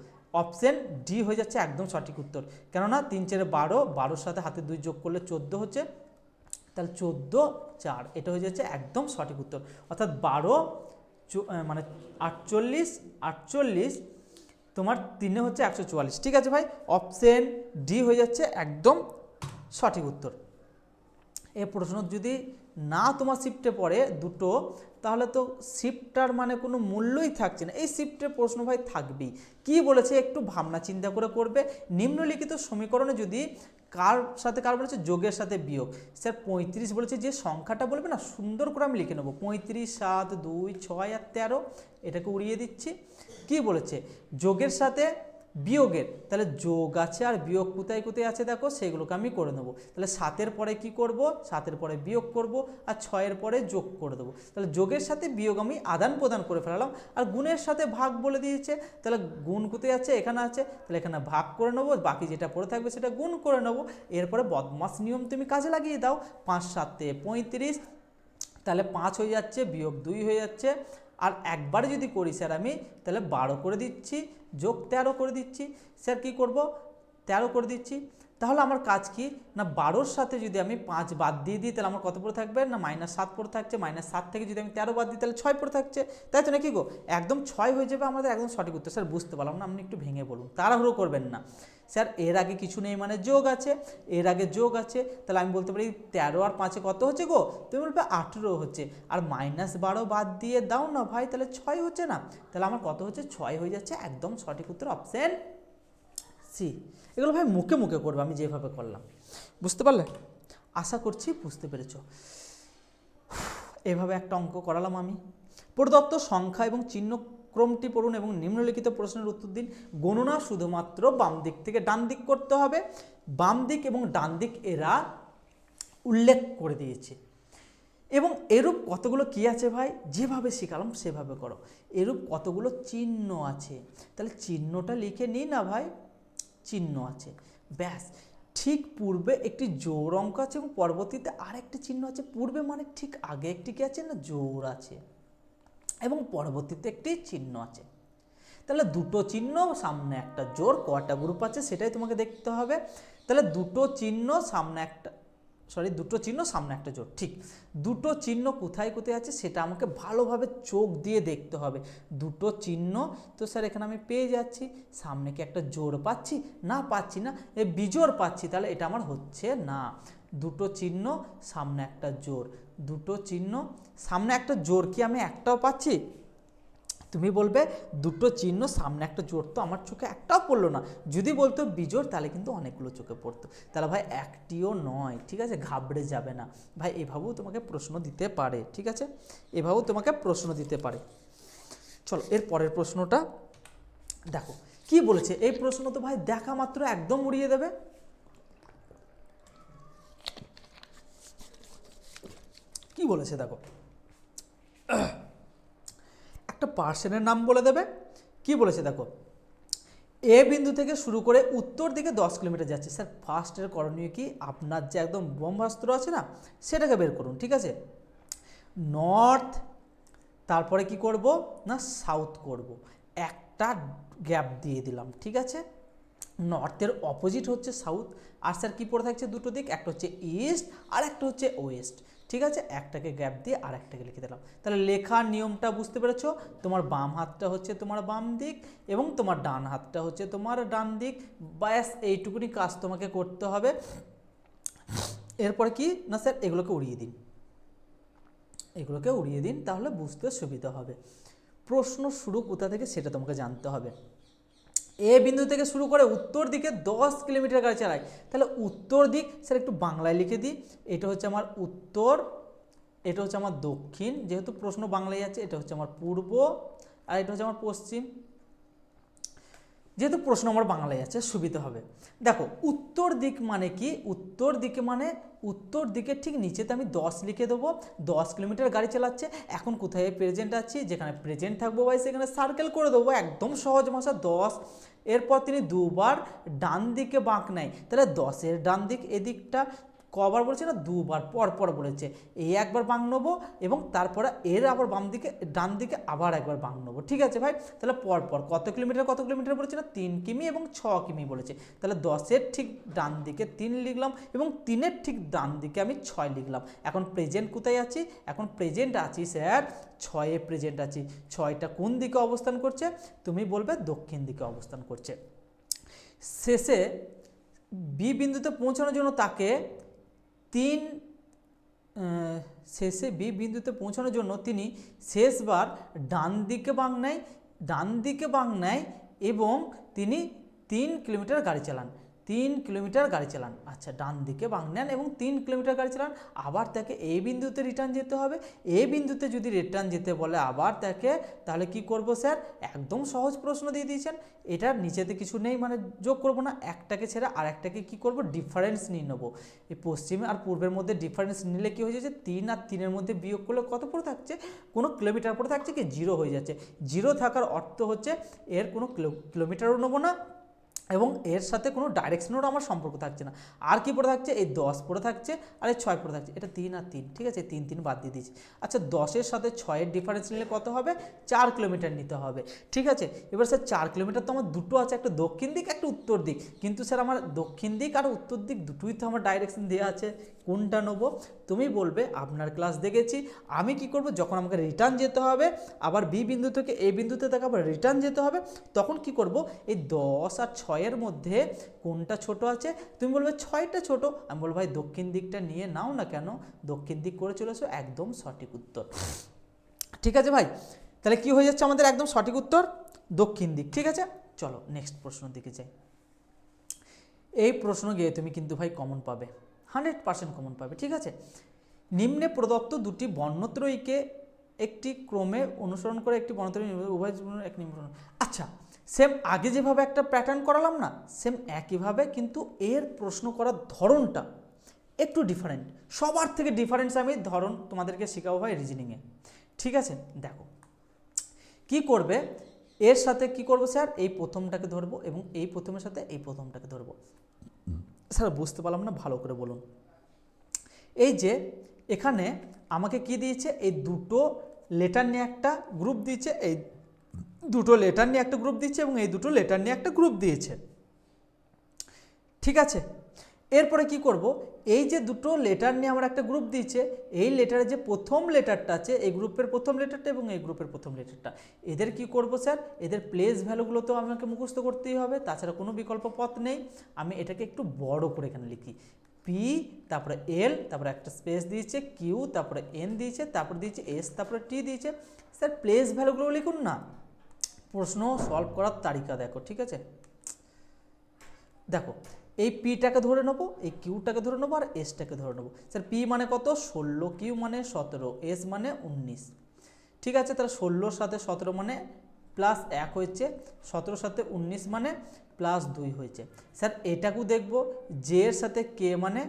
অপশন ডি হয়ে যাচ্ছে একদম সঠিক উত্তর। কেননা 3 4 12, 12-র সাথে হাতে 2 যোগ করলে 14 হচ্ছে, তাহলে 14 4, এটা হয়ে যাচ্ছে একদম সঠিক উত্তর। অর্থাৎ 12 মানে 48 48 তোমার 3-এ হচ্ছে 144। ঠিক আছে ভাই, অপশন ডি হয়ে যাচ্ছে একদম সঠিক উত্তর। এই প্রশ্ন যদি না তোমার শিফটে পড়ে দুটো, তাহলে তো শিফটটার মানে কোনো মূল্যই থাকছে না। এই শিফটের প্রশ্ন ভাই থাকবেই। কি বলেছে একটু ভাবনা চিন্তা করে করবে। নিম্নলিখিত সমীকরণে যদি কার সাথে কার বলেছে? যোগের সাথে বিয়োগ। স্যার 35 বলেছে, যে সংখ্যাটা বলবে না সুন্দর করে আমি লিখে নেব, 35 7 2 6 আর 13, এটাকে উড়িয়ে দিচ্ছি। কি বলেছে? যোগের সাথে বিয়োগের, তাহলে যোগ আছে আর বিয়োগ কোথায় কোথায় আছে দেখো, সেগুলোকে আমি করে নেবো। তাহলে 7-এর পরে কি করব? 7-এর পরে বিয়োগ করব, আর 6-এর পরে যোগ করে দেবো। তাহলে যোগের সাথে বিয়োগ আমি আদান প্রদান করে ফেলাম। আর গুণের সাথে ভাগ বলে দিয়েছে, তাহলে গুণ কোথায় আছে? এখানে আছে, তাহলে এখানে ভাগ করে নেবো, বাকি যেটা পড়ে থাকবে সেটা গুণ করে নেবো। এরপরে বদমাস নিয়ম তুমি কাজে লাগিয়ে দাও, 5 7-এ 35, তাহলে 5 হয়ে যাচ্ছে, বিয়োগ 2 হয়ে যাচ্ছে, আর একবারে যদি করি স্যার আমি, তাহলে 12 করে দিচ্ছি, যোগ 13 করে দিচ্ছি। স্যার কি করব? 13 করে দিচ্ছি। তাহলে আমার কাজ কি না, 12-র সাথে যদি আমি 5 বাদ দিয়ে দিই, তাহলে আমার কত পড়ে থাকবে না, -7 পড়ে থাকছে। -7 থেকে যদি আমি 13 বাদ দিই, তাহলে 6 পড়ে থাকছে, তাই তো নাকি গো? একদম 6 হয়ে যাবে আমাদের একদম সঠিক উত্তর। স্যার বুঝতে পারলাম না, আপনি একটু ভেঙে বলুন, তাড়াহুড়ো করবেন না। স্যার এর আগে কিছু নেই মানে যোগ আছে, এর আগে যোগ আছে, তাহলে আমি বলতে পারি 13 আর 5-এ কত হচ্ছে গো? তুমি বলবে 18 হচ্ছে। আর -12 বাদ দিয়ে দাও না ভাই, তাহলে 6 হচ্ছে না? তাহলে আমার কত হচ্ছে? 6 হয়ে যাচ্ছে, একদম সঠিক উত্তর অপশন সি। এগুলো ভাই মুখে মুখে করবে, আমি যেভাবে করলাম। বুঝতে পারলে? আশা করছি বুঝতে পেরেছ। এভাবে একটা অঙ্ক করালাম আমি। প্রদত্ত সংখ্যা এবং চিহ্ন ক্রমটি পড়ুন এবং নিম্নলিখিত প্রশ্নের উত্তর দিন। গণনা শুধুমাত্র বাম দিক থেকে ডান দিক করতে হবে। বাম দিক এবং ডান দিক এরা উল্লেখ করে দিয়েছে। এবং এরূপ কতগুলো কি আছে ভাই? যেভাবে শিখালাম সেভাবে করো। এরূপ কতগুলো চিহ্ন আছে, তাহলে চিহ্নটা লিখে নিই না ভাই, চিহ্ন আছে, ব্যাস। ঠিক পূর্বে একটি জোড় অঙ্ক আছে এবং পরবর্তীতে আর একটি চিহ্ন আছে। পূর্বে মানে ঠিক আগে একটি কি আছে না, জোড় আছে, এবং পরবর্তীতে একটি চিহ্ন আছে। তাহলে দুটো চিহ্ন সামনে একটা জোড়, কয়টা গ্রুপ আছে সেটাই তোমাকে দেখতে হবে। তাহলে দুটো চিহ্ন সামনে একটা, দুটো চিহ্ন সামনে একটা জোড়। ঠিক, দুটো চিহ্ন কোথায় কোথায় আছে সেটা আমাকে ভালোভাবে চোখ দিয়ে দেখতে হবে। দুটো চিহ্ন তো স্যার এখানে আমি পেয়ে যাচ্ছি, সামনে কি একটা জোড় পাচ্ছি? না পাচ্ছি না, বিজোড় পাচ্ছি, তাহলে এটা আমার হচ্ছে না। দুটো চিহ্ন সামনে একটা জোড়, দুটো চিহ্ন সামনে একটা জোড়, কি আমি একটাও পাচ্ছি? তুমি বলবে দুটো চিহ্ন সামনে একটা জোর, তো আমার চোখে একটাও পড়লো না। যদি বলতো বিজোড় তাহলে কিন্তু অনেকগুলো চোখে পড়তো। তাহলে ভাই একটিও নয়, ঠিক আছে, ঘাবড়ে যাবে না ভাই, এভাবেও তোমাকে প্রশ্ন দিতে পারে, ঠিক আছে, এভাবেও তোমাকে প্রশ্ন দিতে পারে। চলো এর পরের প্রশ্নটা দেখো কি বলেছে। এই প্রশ্ন তো ভাই দেখা মাত্র একদম উড়িয়ে দেবে। কি বলেছে দেখো, একটা পার্সনের নাম বলে দেবে। কি বলেছে দেখো, এ বিন্দু থেকে শুরু করে উত্তর দিকে 10 কিলোমিটার যাচ্ছে। স্যার ফার্স্টের করণীয় কি, আপনার যে একদম ব্রহ্মাস্ত্র আছে না সেটাকে বের করুন, ঠিক আছে। নর্থ, তারপরে কি করব না সাউথ করব, একটা গ্যাপ দিয়ে দিলাম, ঠিক আছে। নর্থের অপোজিট হচ্ছে সাউথ, আর স্যার কী পড়ে থাকছে দুটো দিক, একটা হচ্ছে ইস্ট আর একটা হচ্ছে ওয়েস্ট, ঠিক আছে। একটাকে গ্যাপ দিয়ে আর একটাকে লিখে দিলাম। তাহলে লেখার নিয়মটা বুঝতে পেরেছো, তোমার বাম হাতটা হচ্ছে তোমার বাম দিক এবং তোমার ডান হাতটা হচ্ছে তোমার ডান দিক, ব্যাস এইটুকুনি কাজ তোমাকে করতে হবে। এরপরে কি না স্যার এগুলোকে উড়িয়ে দিন, এগুলোকে উড়িয়ে দিন, তাহলে বুঝতে সুবিধা হবে। প্রশ্ন শুরু কোথা থেকে সেটা তোমাকে জানতে হবে। এ বিন্দু থেকে শুরু করে উত্তর দিকে 10 কিলোমিটার গাড়ি চালায়, তাহলে উত্তর দিক স্যার একটু বাংলায় লিখে দিই। এটা হচ্ছে আমার উত্তর, এটা হচ্ছে আমার দক্ষিণ, যেহেতু প্রশ্ন বাংলায় আছে। এটা হচ্ছে আমার পূর্ব আর এটা হচ্ছে আমার পশ্চিম, যেহেতু প্রশ্ন আমার বাংলায় আছে সুবিধা হবে। দেখো উত্তর দিক মানে কি, উত্তর দিকে মানে উত্তর দিকে ঠিক নিচেতে আমি 10 লিখে দেবো। 10 কিলোমিটার গাড়ি চালাচ্ছে, এখন কোথায় প্রেজেন্ট আছি, যেখানে প্রেজেন্ট থাকবো ভাই সেখানে সার্কেল করে দেবো, একদম সহজ ভাষা 10। এরপর তিনি দুবার ডান দিকে বাঁক নেয়, তাহলে 10-এর ডান দিক এদিকটা কবার বলেছে না দুবার পর পর বলেছে। এই একবার বাঁক নেবো এবং তারপরে এর আবার বাম দিকে ডান দিকে আবার একবার বাঁক নেবো, ঠিক আছে ভাই। তাহলে পর পর কত কিলোমিটার বলেছে না 3 কিমি এবং 6 কিমি বলেছে। তাহলে 10-এর ঠিক ডান দিকে 3 লিখলাম এবং 3-এর ঠিক ডান দিকে আমি 6 লিখলাম। এখন প্রেজেন্ট কোথায় আছি, এখন প্রেজেন্ট আছি স্যার 6-এ প্রেজেন্ট আছি। 6টা কোন দিকে অবস্থান করছে, তুমি বলবে দক্ষিণ দিকে অবস্থান করছে। শেষে বি বিন্দুতে পৌঁছানোর জন্য তাকে শেষে বি বিন্দুতে পৌঁছানোর জন্য তিনি শেষবার ডান দিকে বাঁক নেয় এবং তিনি 3 কিলোমিটার গাড়ি চালান, 3 কিলোমিটার গাড়ি চালান। আচ্ছা ডান দিকে বাঁক নেন এবং 3 কিলোমিটার গাড়ি চালান, আবার তাকে এই বিন্দুতে রিটার্ন যেতে হবে। এই বিন্দুতে যদি রিটার্ন যেতে বলে আবার তাকে, তাহলে কি করব স্যার, একদম সহজ প্রশ্ন দিয়ে দিয়েছেন। এটার নিচেতে কিছু নেই, মানে যোগ করব না, একটাকে ছেড়ে আর একটাকে কী করব, ডিফারেন্স নিয়ে নেবো। এই পশ্চিম আর পূর্বের মধ্যে ডিফারেন্স নিলে কী হয়ে যাচ্ছে, 3 আর 3-এর মধ্যে বিয়োগ করলে কত পড়ে থাকছে, কোনো কিলোমিটার পড়ে থাকছে কি 0 হয়ে যাচ্ছে। 0 থাকার অর্থ হচ্ছে এর কোনো কিলোমিটারও নেবো না এবং এর সাথে কোনো ডাইরেকশনেরও আমার সম্পর্ক থাকছে না। আর কি পড়ে থাকছে, এই 10 পড়ে থাকছে আর এই 6 পড়ে থাকছে, এটা 3 আর 3, ঠিক আছে, 3 বাদ দিয়ে দিয়েছি। আচ্ছা 10-এর সাথে 6-এর ডিফারেন্স নিলে কত হবে, 4 কিলোমিটার নিতে হবে, ঠিক আছে। এবার স্যার 4 কিলোমিটার তো আমার দুটো আছে, একটা দক্ষিণ দিক একটা উত্তর দিক, কিন্তু স্যার আমার দক্ষিণ দিক আর উত্তর দিক দুটোই তো আমার ডাইরেকশন দেওয়া আছে, কোনটা নেবো। তুমি বলবে আপনার ক্লাস দেখেছি, আমি কি করব, যখন আমাকে রিটার্ন যেতে হবে আবার বি বিন্দু থেকে এ বিন্দুতে তাকে আবার রিটার্ন যেতে হবে, তখন কি করব, এই 10 আর 6-এর মধ্যে কোনটা ছোট আছে, তুমি বলবে 6টা ছোট, আমি বলবো ভাই দক্ষিণ দিকটা নিয়ে নাও না কেন, দক্ষিণ দিক করে চলেছো, একদম সঠিক উত্তর, ঠিক আছে ভাই। তাহলে কি হয়ে যাচ্ছে আমাদের একদম সঠিক উত্তর দক্ষিণ দিক, ঠিক আছে। চলো নেক্সট প্রশ্নের দিকে যাই। এই প্রশ্ন গিয়ে তুমি কিন্তু ভাই কমন পাবে, 100% কমন পাবে, ঠিক আছে। নিম্নে প্রদত্ত দুটি বর্ণত্রয়ীকে একটি ক্রমে অনুসরণ করে একটি বর্ণত্রয়ী উভয় এক নিম্ন। আচ্ছা সেম আগে যেভাবে একটা প্যাটার্ন করালাম না, সেম একইভাবে কিন্তু এর প্রশ্ন করার ধরনটা একটু ডিফারেন্ট, সবার থেকে ডিফারেন্স আমি ধরন তোমাদেরকে শেখাবো ভাই রিজনিংয়ে, ঠিক আছে। দেখো কি করবে, এর সাথে কি করবো স্যার, এই প্রথমটাকে ধরবো এবং এই প্রথমের সাথে এই প্রথমটাকে ধরবো। স্যার বুঝতে পারলাম না, ভালো করে বলুন। এই যে এখানে আমাকে কি দিয়েছে, এই দুটো লেটার নিয়ে একটা গ্রুপ দিয়েছে, এই দুটো লেটার নিয়ে একটা গ্রুপ দিয়েছে এবং এই দুটো লেটার নিয়ে একটা গ্রুপ দিয়েছে, ঠিক আছে। এরপরে কি করব, এই যে দুটো লেটার নিয়ে আমার একটা গ্রুপ দিয়েছে, এই লেটারে যে প্রথম লেটারটা আছে, এই গ্রুপের প্রথম লেটারটা এবং এই গ্রুপের প্রথম লেটারটা, এদের কি করব স্যার, এদের প্লেস ভ্যালুগুলো তো আমাকে মুখস্থ করতেই হবে, তাছাড়া কোনো বিকল্প পথ নেই। আমি এটাকে একটু বড় করে এখানে লিখি, পি তারপরে এল তারপরে একটা স্পেস দিয়েছে, কিউ তারপরে এন দিয়েছে, তারপরে দিয়েছে এস তারপরে টি দিয়েছে। স্যার প্লেস ভ্যালুগুলো লিখুন না, প্রশ্ন সলভ করার তালিকা দেখো, ঠিক আছে। দেখো এই পিটাকে ধরে নেবো, এই কিউটাকে ধরে নেবো, আর এসটাকে ধরে নেবো। স্যার পি মানে কত 16, কিউ মানে 17, এস মানে 19, ঠিক আছে। তাহলে 16 সাথে 17 মানে +1 হয়েছে, 17 সাথে 19 মানে +2 হয়েছে। স্যার এটাকেও দেখবো, জে এর সাথে কে মানে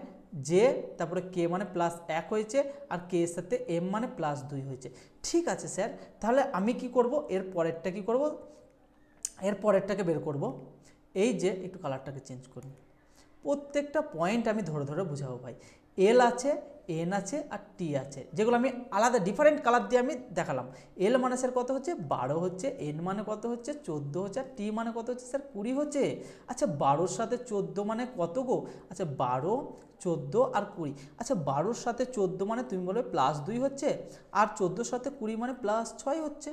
জে, তারপরে কে মানে +1 হয়েছে, আর কে এর সাথে এম মানে +2 হয়েছে। ঠিক আছে স্যার, তাহলে আমি কি করব, এর পরেরটা কি করব, এর পরেরটাকে বের করব। এই যে একটু কালারটাকে চেঞ্জ করি, প্রত্যেকটা পয়েন্ট আমি ধরে ধরে বুঝাবো ভাই। এল আছে, এন আছে, আর টি আছে, যেগুলো আমি আলাদা ডিফারেন্ট কালার দিয়ে আমি দেখালাম। এল মানে স্যার কত হচ্ছে 12 হচ্ছে, এন মানে কত হচ্ছে 14 হচ্ছে, আর টি মানে কত হচ্ছে স্যার 20 হচ্ছে। আচ্ছা 12-র সাথে 14 মানে কত গো, আচ্ছা 12, 14 আর 20। আচ্ছা 12-র সাথে 14 মানে তুমি বলবে +2 হচ্ছে, আর 14-র সাথে 20 মানে +6 হচ্ছে।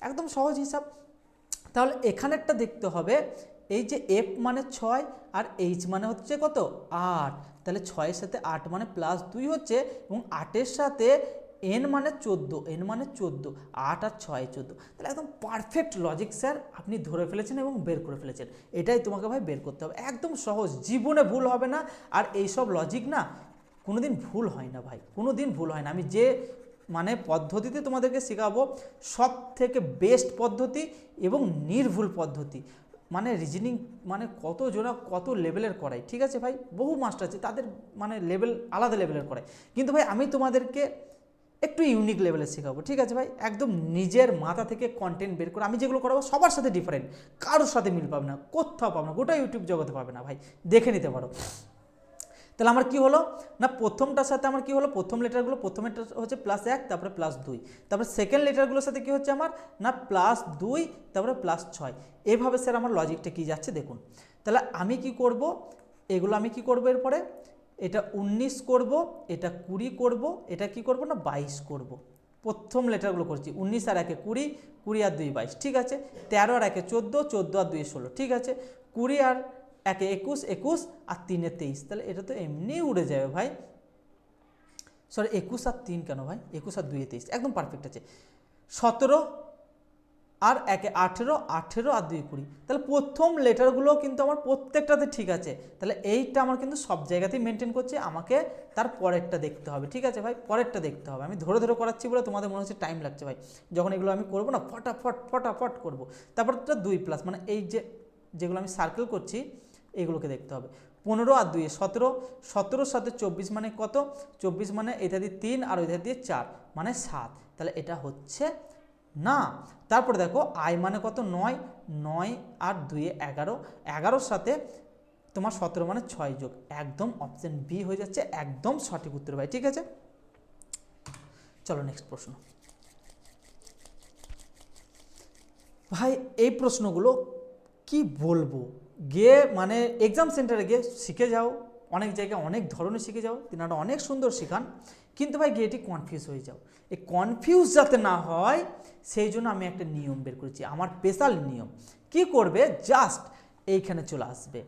একদম সহজ হিসাব। তাহলে এখানেরটা দেখতে হবে, এই যে এফ মানে 6 আর এইচ মানে হচ্ছে কত 8, তাহলে 6-এর সাথে 8 মানে +2 হচ্ছে, এবং 8-এর সাথে এন মানে 14, এন মানে 14, 8 আর 6 14। তাহলে একদম পারফেক্ট লজিক স্যার আপনি ধরে ফেলেছেন এবং বের করে ফেলেছেন। এটাই তোমাকে ভাই বের করতে হবে, একদম সহজ, জীবনে ভুল হবে না। আর এইসব লজিক না কোনোদিন ভুল হয় না ভাই, কোনোদিন ভুল হয় না। আমি যে মানে পদ্ধতিতে তোমাদেরকে শেখাবো সব থেকে বেস্ট পদ্ধতি এবং নির্ভুল পদ্ধতি। মানে রিজনিং মানে কতজনা কত লেভেলের করায়, ঠিক আছে ভাই, বহু মাস্টার আছে তাদের মানে লেভেল আলাদা লেভেলের করায়, কিন্তু ভাই আমি তোমাদেরকে একটু ইউনিক লেভেলে শেখাবো, ঠিক আছে ভাই। একদম নিজের মাথা থেকে কন্টেন্ট বের করে আমি যেগুলো করাবো সবার সাথে ডিফারেন্ট, কারোর সাথে মিল পাবে না, কোথাও পাবে না, গোটা ইউটিউব জগতে পাবে না ভাই, দেখে নিতে পারো। তাহলে আমার কি হলো না, প্রথমটার সাথে আমার কি হলো, প্রথম লেটারগুলো, প্রথমেরটা হচ্ছে +1, তারপরে +2, তারপরে সেকেন্ড লেটারগুলোর সাথে কি হচ্ছে আমার না +2, তারপরে +6। এইভাবে স্যার আমার লজিকটা কি যাচ্ছে দেখুন। তাহলে আমি কি করব, এগুলো আমি কি করব, এরপরে এটা 19 করব, এটা 20 করব, এটা কি করব না 22 করব। প্রথম লেটারগুলো করছি, 19 আর 1 20, 20 আর 2 22, ঠিক আছে। 13 আর 1 14, 14 আর 2 16, ঠিক আছে। 20 আর 1 21, 21 আর 3 23, তাহলে এটা তো এমনি উড়ে যাবে ভাই। সরি 21 আর 3 কেন ভাই, 21 আর 2 23, একদম পারফেক্ট আছে। 17 আর 1 18, 18 আর 2 20, তাহলে প্রথম লেটারগুলো কিন্তু আমার প্রত্যেকটাতে ঠিক আছে। তাহলে এইটা আমার কিন্তু সব জায়গাতেই মেনটেন করছে, আমাকে তার পরেরটা দেখতে হবে, ঠিক আছে ভাই, পরেরটা দেখতে হবে। আমি ধরে ধরে করাচ্ছি বলে তোমাদের মনে হচ্ছে টাইম লাগছে ভাই, যখন এগুলো আমি করবো না ফটাফট ফটাফট করবো। তারপরটা 2+, মানে এই যে যেগুলো আমি সার্কেল করছি এগুলোকে দেখতে হবে। 15 আর 2 17, 17-র সাথে 24 মানে কত, 24 মানে এটা দিয়ে 3 আর ওইটা দিয়ে 4 মানে 7, তাহলে এটা হচ্ছে না। তারপরে দেখো আই মানে কত 9, 9 আর 2 11, 11-র সাথে তোমার 17 মানে 6 যোগ, একদম অপশন বি হয়ে যাচ্ছে একদম সঠিক উত্তর ভাই, ঠিক আছে। চলো নেক্সট প্রশ্ন। ভাই এই প্রশ্নগুলো কি বলবো, গিয়ে মানে এক্সাম সেন্টারে গিয়ে শিখে যাও, অনেক জায়গায় অনেক ধরনের শিখে যাও, তিনারা অনেক সুন্দর শেখান, কিন্তু ভাই গিয়ে এটি কনফিউজ হয়ে যাও। এই কনফিউজ যাতে না হয় সেই জন্য আমি একটা নিয়ম বের করেছি, আমার স্পেশাল নিয়ম। কি করবে, জাস্ট এইখানে চলে আসবে,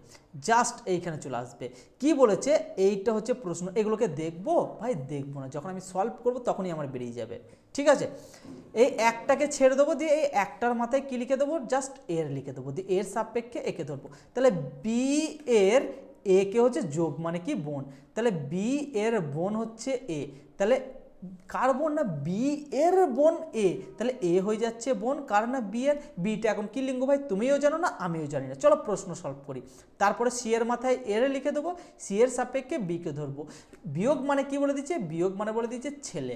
জাস্ট এইখানে চলে আসবে। কি বলেছে, এইটা হচ্ছে প্রশ্ন, এগুলোকে দেখবো ভাই, দেখবো না, যখন আমি সলভ করব তখনই আমার বেরিয়ে যাবে, ঠিক আছে। এই একটাকে ছেড়ে দেবো, দিয়ে এই একটার মাথায় কি লিখে দেবো, জাস্ট এর লিখে দেবো, দিয়ে এর সাপেক্ষে একে ধরবো। তাহলে বি এর এ কে হচ্ছে যোগ মানে কি বোন, তাহলে বি এর বোন হচ্ছে এ, তাহলে কার বোন না বি এর বোন এ, তাহলে এ হয়ে যাচ্ছে বোন কার না বি এর। বিটা এখন কি লিঙ্গ ভাই তুমিও জানো না আমিও জানি না, চলো প্রশ্ন সলভ করি। তারপরে সি এর মাথায় এর লিখে দেবো, সি এর সাপেক্ষে বি কে ধরবো। বিয়োগ মানে কি বলে দিচ্ছে, বিয়োগ মানে বলে দিচ্ছে ছেলে,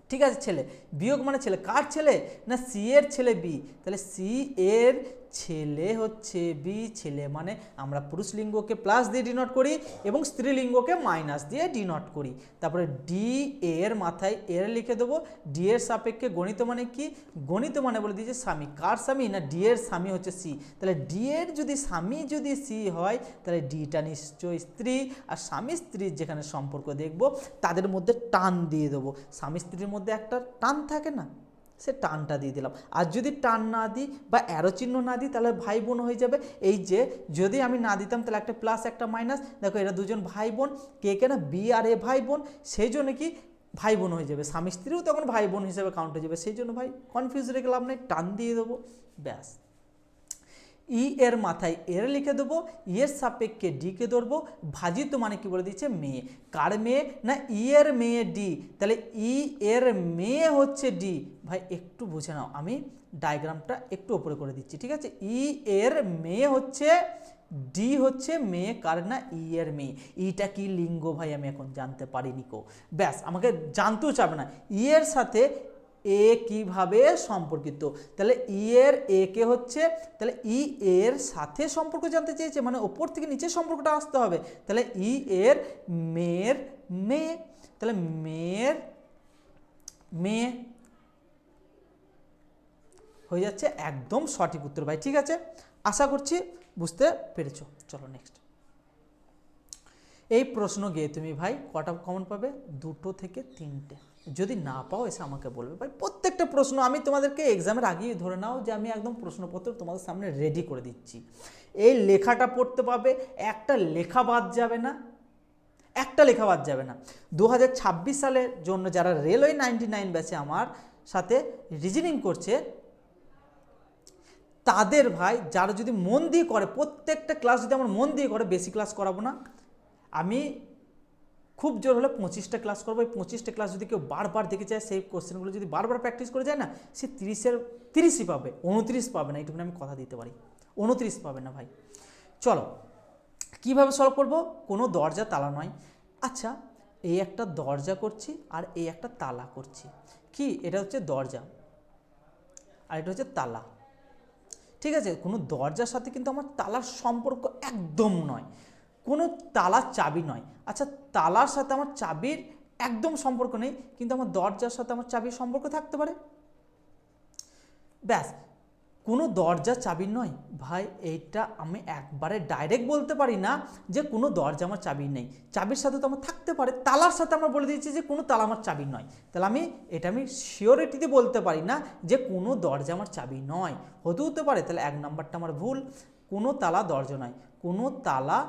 ঠিক আছে, ছেলে। বিয়োগ মানে ছেলে, কার ছেলে না সি এর ছেলে বি, তাহলে সি এর ছেলে হচ্ছে বি, ছেলে মানে আমরা পুরুষ লিঙ্গকে প্লাস দিয়ে ডিনোট করি এবং স্ত্রীলিঙ্গকে মাইনাস দিয়ে ডিনোট করি। তারপরে ডি এর মাথায় এর লিখে দেবো, ডি এর সাপেক্ষে গণিত মানে কি, গণিত মানে বলে দিয়েছে স্বামী, কার স্বামী না ডি এর স্বামী হচ্ছে সি, তাহলে ডি এর যদি স্বামী যদি সি হয় তাহলে ডিটা নিশ্চয়ই স্ত্রী, আর স্বামী স্ত্রীর যেখানে সম্পর্ক দেখব তাদের মধ্যে টান দিয়ে দেবো, স্বামী স্ত্রীর মধ্যে একটা টান থাকে না, সে টানটা দিয়ে দিলাম। আর যদি টান না দিই বা অ্যারো চিহ্ন না দিই তাহলে ভাই বোন হয়ে যাবে। এই যে যদি আমি না দিতাম তাহলে একটা প্লাস একটা মাইনাস, দেখো এরা দুজন ভাই বোন, কে কে না বি আর এ ভাই বোন, সেই জন্য কি ভাই বোন হয়ে যাবে, স্বামী স্ত্রীও তখন ভাই বোন হিসেবে কাউন্ট হয়ে যাবে। সেই জন্য ভাই কনফিউজ রেখে লাভ নেই, টান দিয়ে দেবো ব্যাস। ই এর মাথায় এর লিখে দেবো, এর সাপেক্ষে ডিকে ধরবো, ভাজিত মানে কি বলে দিচ্ছে মেয়ে। কার মেয়ে? না ই এর মেয়ে ডি, তাহলে ই এর মেয়ে হচ্ছে ডি। ভাই একটু বুঝে নাও, আমি ডায়াগ্রামটা একটু ওপরে করে দিচ্ছি, ঠিক আছে। ই এর মেয়ে হচ্ছে ডি, হচ্ছে মেয়ে কার? না ই এর মেয়ে। ইটা কি লিঙ্গ ভাই আমি এখন জানতে পারিনি কো, ব্যাস আমাকে জানতেও চাবে না। ই এর সাথে এ কিভাবে সম্পর্কিত, তাহলে ই এর এ কে হচ্ছে, তাহলে ই এর সাথে সম্পর্ক জানতে চেয়েছে, মানে ওপর থেকে নিচে সম্পর্কটা আসতে হবে। তাহলে ই এর মেয়ের মেয়ে, তাহলে মেয়ের মেয়ে হয়ে যাচ্ছে একদম সঠিক উত্তর ভাই, ঠিক আছে। আশা করছি বুঝতে পেরেছো। চলো নেক্সট। এই প্রশ্ন গিয়ে তুমি ভাই কটা কমন পাবে? 2 থেকে 3টে। যদি না পাও এসে আমাকে বলবে ভাই। প্রত্যেকটা প্রশ্ন আমি তোমাদেরকে এক্সামের আগেই ধরে নাও যে আমি একদম প্রশ্নপত্র তোমাদের সামনে রেডি করে দিচ্ছি। এই লেখাটা পড়তে পাবে, একটা লেখা বাদ যাবে না, একটা লেখা বাদ যাবে না। 2026 সালের জন্য যারা রেলওয়ে 99 ব্যাচে আমার সাথে রিজনিং করছে, তাদের ভাই যারা যদি মন দিয়ে করে, প্রত্যেকটা ক্লাস যদি আমার মন দিয়ে করে, বেশি ক্লাস করাবো না আমি, খুব জোর হলে 25টা ক্লাস করবো। এই 25টা ক্লাস যদি কেউ বারবার দেখে যায়, সেই কোশ্চেনগুলো যদি বারবার প্র্যাকটিস করে যায় না, সে 30-এর 30ই পাবে, 29 পাবে না, এইটুকুনি আমি কথা দিতে পারি। 29 পাবে না ভাই। চলো কিভাবে সলভ করব? কোনো দরজা তালা নয়। আচ্ছা এই একটা দরজা করছি আর এই একটা তালা করছি, কি এটা হচ্ছে দরজা আর এটা হচ্ছে তালা, ঠিক আছে। কোনো দরজার সাথে কিন্তু আমার তালার সম্পর্ক একদম নয়, কোনো তালার চাবি নয়। আচ্ছা তালার সাথে আমার চাবির একদম সম্পর্ক নেই, কিন্তু আমার দরজার সাথে আমার চাবির সম্পর্ক থাকতে পারে, ব্যাস। কোনো দরজা চাবির নয় ভাই, এইটা আমি একবারে ডাইরেক্ট বলতে পারি না যে কোনো দরজা আমার চাবির নেই। চাবির সাথে তো আমার থাকতে পারে, তালার সাথে আমরা বলে দিচ্ছি যে কোনো তালা আমার চাবির নয়, তাহলে আমি শিওরিটিতে বলতে পারি না যে কোনো দরজা আমার চাবি নয়। হতে পারে, তাহলে 1 নাম্বারটা আমার ভুল। কোনো তালা দরজা নয়, কোনো তালা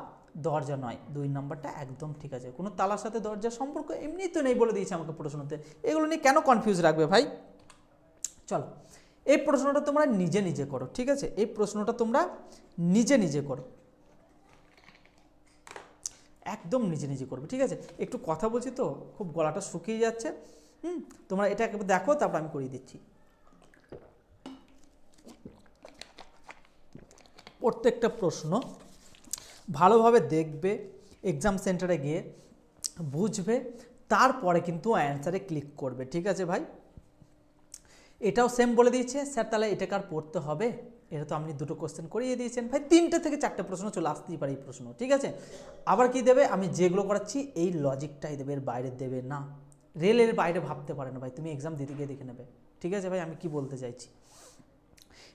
দরজা নয়, 2 নাম্বারটা একদম ঠিক আছে। কোনো তালার সাথে দরজার সম্পর্ক এমনি তো নেই বলে দিয়েছে আমাকে প্রশ্নতে, এগুলো নিয়ে কেন কনফিউজ রাখবে ভাই। চলো এই প্রশ্নটা তোমরা নিজে নিজে করো, ঠিক আছে। এই প্রশ্নটা তোমরা নিজে নিজে করো, একদম নিজে নিজে করবে, ঠিক আছে। একটু কথা বলছি তো খুব গলাটা শুকিয়ে যাচ্ছে, তোমরা এটা একবার দেখো, তারপর আমি করিয়ে দিচ্ছি। প্রত্যেকটা প্রশ্ন ভালোভাবে দেখবে, এক্সাম সেন্টারে গিয়ে বুঝবে, তারপরে কিন্তু অ্যান্সারে ক্লিক করবে, ঠিক আছে ভাই। এটাও সেম বলে দিয়েছে স্যার, তাহলে এটাকে আর পড়তে হবে? এটা তো আপনি 2টো কোশ্চেন করিয়ে দিয়েছেন ভাই, 3টে থেকে 4টে প্রশ্ন চলে আসতেই পারে এই প্রশ্ন, ঠিক আছে। আবার কি দেবে? আমি যেগুলো করাচ্ছি এই লজিকটাই দেবে, এর বাইরে দেবে না। রেলের বাইরে ভাবতে পারে না ভাই, তুমি এক্সাম দিতে গিয়ে দেখে নেবে, ঠিক আছে ভাই। আমি কি বলতে চাইছি,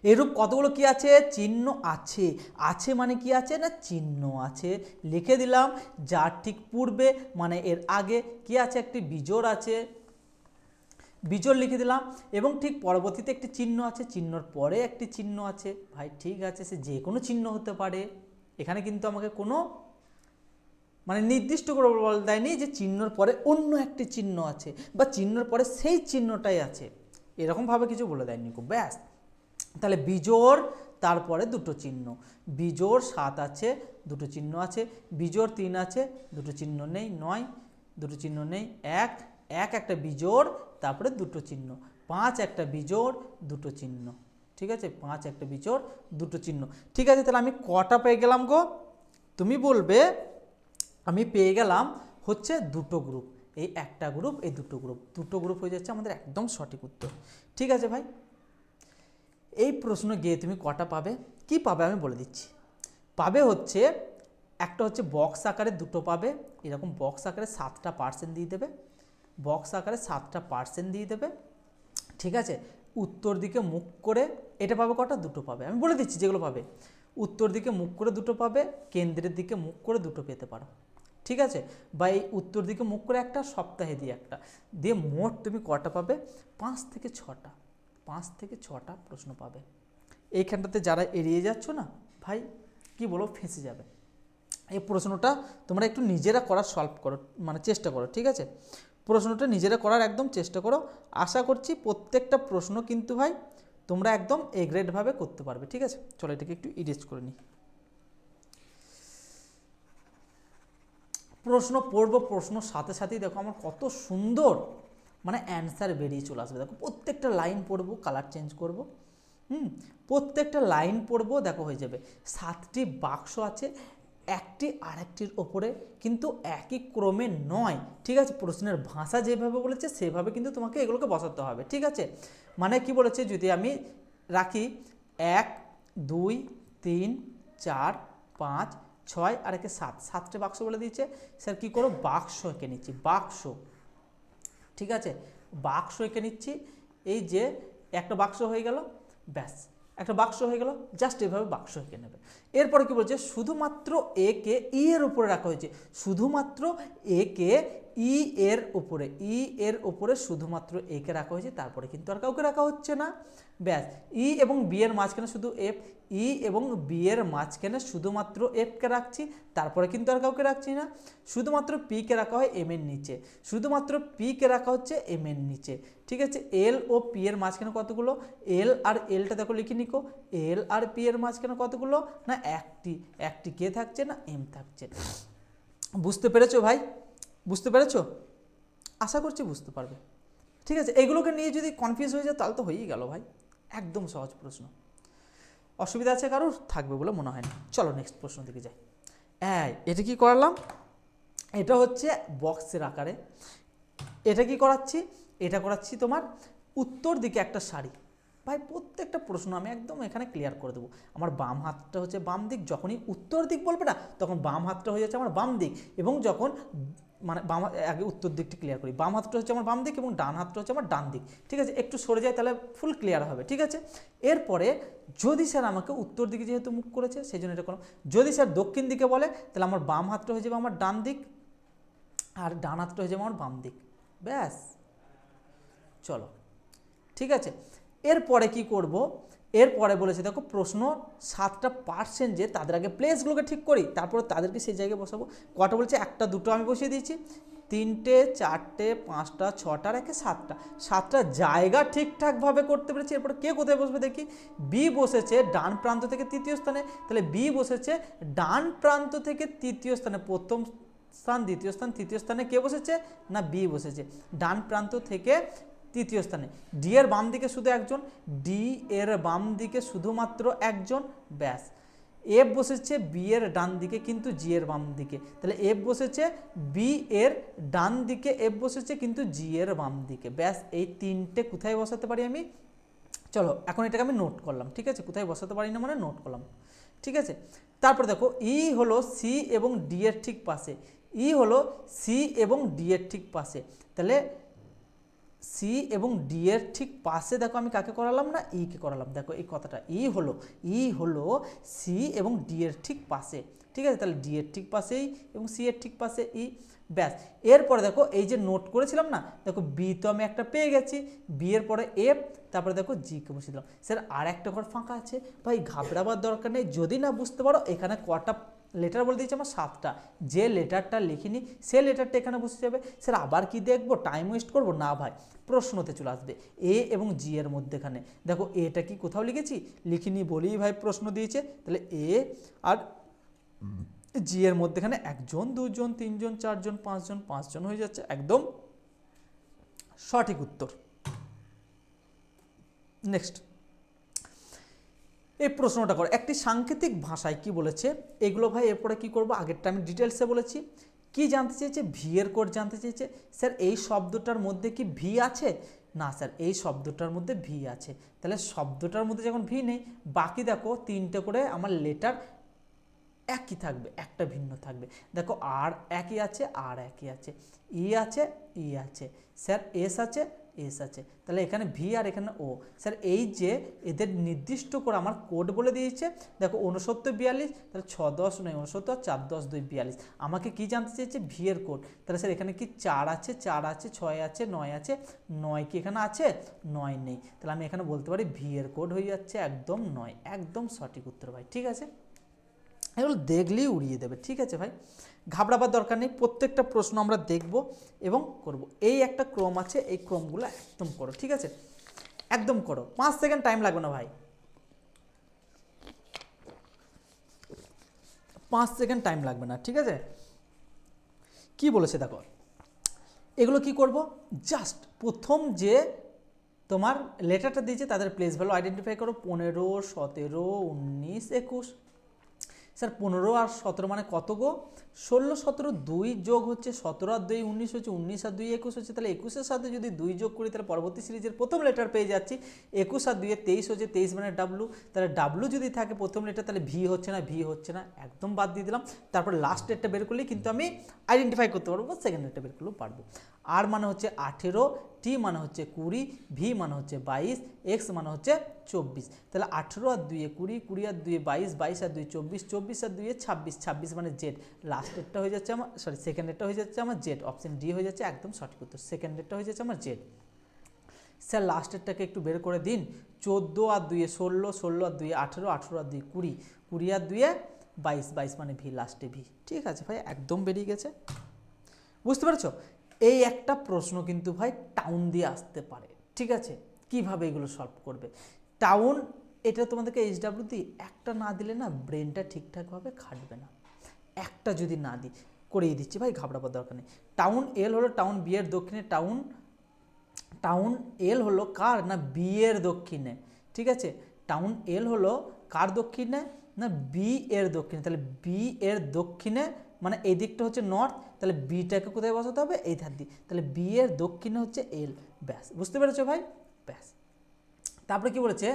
এরূপ কতগুলো কি আছে? চিহ্ন আছে। আছে মানে কি আছে? না চিহ্ন আছে, লিখে দিলাম। যার ঠিক পূর্বে মানে এর আগে কি আছে? একটি বিজোড় আছে, বিজোড় লিখে দিলাম, এবং ঠিক পরবর্তীতে একটি চিহ্ন আছে, চিহ্নর পরে একটি চিহ্ন আছে। ভাই ঠিক আছে, সে যে কোনো চিহ্ন হতে পারে, এখানে কিন্তু আমাকে কোনো মানে নির্দিষ্ট করে বলা দেয়নি যে চিহ্নর পরে অন্য একটি চিহ্ন আছে বা চিহ্নর পরে সেই চিহ্নটাই আছে, এরকমভাবে কিছু বলে দেয়নি খুব, ব্যাস। তাহলে বিজোড়, তারপরে 2টো চিহ্ন, বিজোড় 7 আছে, 2টো চিহ্ন আছে, বিজোড় 3 আছে, 2টো চিহ্ন নেই, 9, 2টো চিহ্ন নেই, 1 একটা বিজোড়, তারপরে 2টো চিহ্ন, 5 একটা বিজোড়, 2টো চিহ্ন, ঠিক আছে। 5 একটা বিজোড়, 2টো চিহ্ন, ঠিক আছে। তাহলে আমি কটা পেয়ে গেলাম গো? তুমি বলবে আমি পেয়ে গেলাম হচ্ছে 2টো গ্রুপ, এই একটা গ্রুপ, এই 2টো গ্রুপ, 2টো গ্রুপ হয়ে যাচ্ছে আমাদের একদম সঠিক উত্তর, ঠিক আছে ভাই। এই প্রশ্ন গিয়ে তুমি কটা পাবে? কি পাবে আমি বলে দিচ্ছি। পাবে হচ্ছে একটা হচ্ছে বক্স আকারে 2টো পাবে, এরকম বক্স আকারে 7টা পার্সেন্ট দিয়ে দেবে, বক্স আকারে 7টা পার্সেন্ট দিয়ে দেবে, ঠিক আছে। উত্তর দিকে মুখ করে এটা পাবে কটা? 2টো পাবে, আমি বলে দিচ্ছি যেগুলো পাবে। উত্তর দিকে মুখ করে 2টো পাবে, কেন্দ্রের দিকে মুখ করে 2টো পেতে পারো, ঠিক আছে। বা এই উত্তর দিকে মুখ করে একটা, সপ্তাহে দিয়ে একটা, দিয়ে মোট তুমি কটা পাবে? 5 থেকে 6টা, 5 থেকে 6টা প্রশ্ন পাবে। এইখানটাতে যারা এড়িয়ে যাচ্ছ না ভাই, কি বলো, ফেঁসে যাবে। এই প্রশ্নটা তোমরা একটু নিজেরা করার সলভ করো, মানে চেষ্টা করো, ঠিক আছে। প্রশ্নটা নিজেরা করার একদম চেষ্টা করো। আশা করছি প্রত্যেকটা প্রশ্ন কিন্তু ভাই তোমরা একদম এ গ্রেডভাবে করতে পারবে। ঠিক আছে, চলো এটাকে একটু ইরেজ করে নিই। প্রশ্ন পড়বো, প্রশ্ন সাথে সাথেই দেখো আমার কত সুন্দর মানে অ্যান্সার বেরিয়ে চলে আসবে। দেখো প্রত্যেকটা লাইন পড়বো, কালার চেঞ্জ করব, প্রত্যেকটা লাইন পড়বো, দেখো হয়ে যাবে। 7টি বাক্স আছে, একটি আরেকটির ওপরে কিন্তু একই ক্রমে নয়। ঠিক আছে, প্রশ্নের ভাষা যেভাবে বলেছে সেভাবে কিন্তু তোমাকে এগুলোকে বসাতে হবে। ঠিক আছে, মানে কি বলেছে, যদি আমি রাখি 1 2 3 4 5 6 আর একে 7, 7টে বাক্স বলে দিয়েছে। স্যার কী করো, বাক্স এঁকে নিচ্ছি, বাক্স। ঠিক আছে, বাক্স এঁকে নিচ্ছি। এই যে একটা বাক্স হয়ে গেল, ব্যাস একটা বাক্স হয়ে গেল, জাস্ট এভাবে বাক্স এঁকে নেবে। এরপরে কি বলছে, শুধুমাত্র এ কে ই এর উপরে রাখা হয়েছে, শুধুমাত্র এ কে ই এর উপরে, ই এর উপরে শুধুমাত্র এ কে রাখা হয়েছে, তারপরে কিন্তু আর কাউকে রাখা হচ্ছে না। ব্যাস, ই এবং বি এর মাঝখানে শুধু এফ, ই এবং বি এর মাঝখানে শুধুমাত্র এফকে রাখছি, তারপরে কিন্তু আর কাউকে রাখছি না। শুধুমাত্র পি কে রাখা হয় এম এর নিচে, শুধুমাত্র পি কে রাখা হচ্ছে এম এর নিচে। ঠিক আছে, এল ও পি এর মাঝখানে কতগুলো, এল আর এলটা দেখো লিখে নিকো, এল আর পি এর মাঝখানে কতগুলো না একটি, একটি কে থাকছে না এম থাকছে। বুঝতে পেরেছো ভাই, বুঝতে পেরেছো? আশা করছি বুঝতে পারবে। ঠিক আছে, এগুলোকে নিয়ে যদি কনফিউজ হয়ে যায় তাহলে তো হয়েই গেল ভাই, একদম সহজ প্রশ্ন। অসুবিধা আছে কারোর? থাকবে বলে মনে হয় না। চলো নেক্সট প্রশ্ন দিকে যাই। এটা কি করালাম, এটা হচ্ছে বক্সের আকারে। এটা কি করাচ্ছি, এটা করাচ্ছি তোমার উত্তর দিকে একটা সারি। ভাই প্রত্যেকটা প্রশ্ন আমি একদম এখানে ক্লিয়ার করে দেবো। আমার বাম হাতটা হচ্ছে বাম দিক, যখনই উত্তর দিক বলবে না তখন বাম হাতটা হয়ে যাচ্ছে আমার বাম দিক, এবং যখন মানে বাম, আগে উত্তর দিকটা ক্লিয়ার করি, বাম হাতটা হচ্ছে আমার বাম দিক এবং ডান হাতটা হচ্ছে আমার ডান দিক। ঠিক আছে, একটু সরে যায় তাহলে ফুল ক্লিয়ার হবে। ঠিক আছে, এরপরে যদি স্যার আমাকে উত্তর দিকে যেহেতু মুখ করেছে সেই জন্য এটা করলাম। যদি স্যার দক্ষিণ দিকে বলে তাহলে আমার বাম হাতটা হয়ে যাবে আমার ডান দিক, আর ডান হাতটা হয়ে যাবে আমার বাম দিক। ব্যাস, চলো ঠিক আছে। এরপরে কি করব, এরপরে বলেছে দেখো প্রশ্ন 7টা পার্সেন্ট যে তাদের আগে প্লেসগুলোকে ঠিক করি, তারপরে তাদেরকে সেই জায়গায় বসাবো। কটা বলছে, একটা দুটো আমি বসিয়ে দিয়েছি, 3টে 4টে 5টা 6টা আর একে 7টা, 7টা জায়গা ঠিকঠাকভাবে করতে পেরেছি। এরপরে কে কোথায় বসবে দেখি, বি বসেছে ডান প্রান্ত থেকে তৃতীয় স্থানে, তাহলে বি বসেছে ডান প্রান্ত থেকে তৃতীয় স্থানে, প্রথম স্থান দ্বিতীয় স্থান তৃতীয় স্থানে কে বসেছে না বি বসেছে ডান প্রান্ত থেকে তৃতীয় স্থানে। ডি এর বাম দিকে শুধু একজন, ডি এর বাম দিকে শুধুমাত্র একজন, ব্যাস। এফ বসেছে বি এর ডান দিকে কিন্তু জি এর বাম দিকে, তাহলে এফ বসেছে বি এর ডান দিকে, এফ বসেছে কিন্তু জি এর বাম দিকে। ব্যাস, এই তিনটে কোথায় বসাতে পারি আমি, চলো এখন এটাকে আমি নোট করলাম। ঠিক আছে, কোথায় বসাতে পারি না মানে নোট করলাম। ঠিক আছে, তারপর দেখো ই হলো সি এবং ডি এর ঠিক পাশে, ই হলো সি এবং ডি এর ঠিক পাশে, তাহলে সি এবং ডি এর ঠিক পাশে দেখো আমি কাকে করালাম না ই কে করালাম। দেখো এই কথাটা, ই হলো সি এবং ডি এর ঠিক পাশে। ঠিক আছে, তাহলে ডি এর ঠিক পাশেই এবং সি এর ঠিক পাশে ই। ব্যাস, এরপরে দেখো এই যে নোট করেছিলাম না, দেখো বি তো আমি একটা পেয়ে গেছি, বি এর পরে এফ, তারপরে দেখো জি কে বসিয়ে দিলাম। স্যার আর একটা ঘর ফাঁকা আছে, ভাই ঘাবড়াবার দরকার নেই। যদি না বুঝতে পারো এখানে কটা লেটার বলে দিয়েছে আমার 7টা, যে লেটারটা লিখিনি সে লেটারটা এখানে বসে যাবে। স্যার আবার কি দেখবো, টাইম ওয়েস্ট করবো না ভাই, প্রশ্নতে চলে আসবে এ এবং জি এর মধ্যেখানে। দেখো এটা কি কোথাও লিখেছি, লিখিনি বলেই ভাই প্রশ্ন দিয়েছে, তাহলে এ আর জি এর মধ্যেখানে 1 জন 2 জন 3 জন 4 জন 5 জন 5 জন হয়ে যাচ্ছে, একদম সঠিক উত্তর। নেক্সট এই প্রশ্নটা করো, একটি সাংকেতিক ভাষায় কি বলেছে, এগুলো ভাই এরপরে কি করব, আগেরটা আমি ডিটেলসে বলেছি। কি জানতে চেয়েছে, ভি এর কোড জানতে চেয়েছে। স্যার এই শব্দটার মধ্যে কি ভি আছে, না স্যার এই শব্দটার মধ্যে ভি আছে, তাহলে শব্দটার মধ্যে যখন ভি নেই, বাকি দেখো 3টে করে আমার লেটার একই থাকবে, একটা ভিন্ন থাকবে। দেখো আর একই আছে, আর একই আছে, ই আছে, ই আছে, স্যার এস আছে, এস আছে, তাহলে এখানে ভি আর এখানে ও। স্যার এই যে এদের নির্দিষ্ট করে আমার কোড বলে দিয়েছে, দেখো 69 42, তাহলে 6 10 9 69, 4 10 2 42। আমাকে কি জানতে চেয়েছে, ভি এর কোড, তাহলে স্যার এখানে কি 4 আছে, 4 আছে, 6 আছে, 9 আছে, 9 কি এখানে আছে, 9 নেই, তাহলে আমি এখানে বলতে পারি ভি এর কোড হয়ে যাচ্ছে একদম 9, একদম সঠিক উত্তর ভাই। ঠিক আছে, এগুলো দেখলেই উড়িয়ে দেবে, ঠিক আছে ভাই, ঘাবড়াবার দরকার নেই। প্রত্যেকটা প্রশ্ন আমরা দেখব এবং করব। এই একটা ক্রম আছে, এই ক্রমগুলো একদম করো, ঠিক আছে, একদম করো, 5 সেকেন্ড টাইম লাগবে না ভাই, 5 সেকেন্ড টাইম লাগবে না, ঠিক আছে। কি বলেছে দেখো, এগুলো কি করব, জাস্ট প্রথম যে তোমার লেটারটা দিয়েছে তাদের প্লেস ভ্যালু আইডেন্টিফাই করো। 15, 17, 19, 21। স্যার 15 আর 17 মানে কত গো? 16, 17, 2 যোগ হচ্ছে 17 আর 2 19 হচ্ছে, 19 আর 2 21 হচ্ছে। তাহলে 21-এর সাথে যদি 2 যোগ করি তাহলে পরবর্তী সিরিজের প্রথম লেটার পেয়ে যাচ্ছি। 21 আর 2 23 হচ্ছে, 23 মানে ডাব্লু। তাহলে ডাব্লু যদি থাকে প্রথম লেটার তাহলে ভি হচ্ছে না, ভি হচ্ছে না, একদম বাদ দিয়ে দিলাম। তারপর লাস্ট ডেটটা বের করলেই কিন্তু আমি আইডেন্টিফাই করতে পারবো, সেকেন্ড ডেটটা বের করলেও পারবো। আর মানে হচ্ছে 18, টি মানে হচ্ছে 20, ভি মানে হচ্ছে 22, এক্স মানে হচ্ছে 24। তাহলে 18 আর 2 20, 20 আর 2 22, 22 আর 2 24, 24 আর 2 26, 26 মানে জেড। লাস্ট ডেটটা হয়ে যাচ্ছে আমার, সরি সেকেন্ড ডেটটা হয়ে যাচ্ছে আমার জেড, অপশন ডি হয়ে যাচ্ছে একদম সঠিক উত্তর। সেকেন্ড ডেটটা হয়ে যাচ্ছে আমার জেড। স্যার লাস্ট ডেটটাকে একটু বের করে দিন। 14 আর 2 16, 16 আর 2 18, 18 আর 2 20, 20 আর 2 22, 22 মানে ভি, লাস্টে ভি, ঠিক আছে ভাই, একদম বেরিয়ে গেছে। বুঝতে পারছো? এই একটা প্রশ্ন কিন্তু ভাই টাউন দিয়ে আসতে পারে, ঠিক আছে, কিভাবে এগুলো সলভ করবে। টাউন এটা তোমাদেরকে এইচডাব্লিউ দিয়ে একটা না দিলে না ব্রেনটা ঠিকঠাকভাবে খাটবে না। একটা যদি না দিই, করিয়ে দিচ্ছি ভাই, ঘাবড়াবার দরকার নেই। টাউন এল হলো টাউন বি এর দক্ষিণে, টাউন টাউন এল হলো কার, না বি এর দক্ষিণে, ঠিক আছে। টাউন এল হলো কার দক্ষিণে, না বি এর দক্ষিণে। তাহলে বি এর দক্ষিণে মানে এই দিকটা হচ্ছে নর্থ, তাহলে বিটাকে কোথায় বসাতে হবে, এই ধার দিয়ে। তাহলে বি এর দক্ষিণে হচ্ছে এল, ব্যাস, বুঝতে পেরেছো ভাই, ব্যাস। তারপরে কি বলেছে,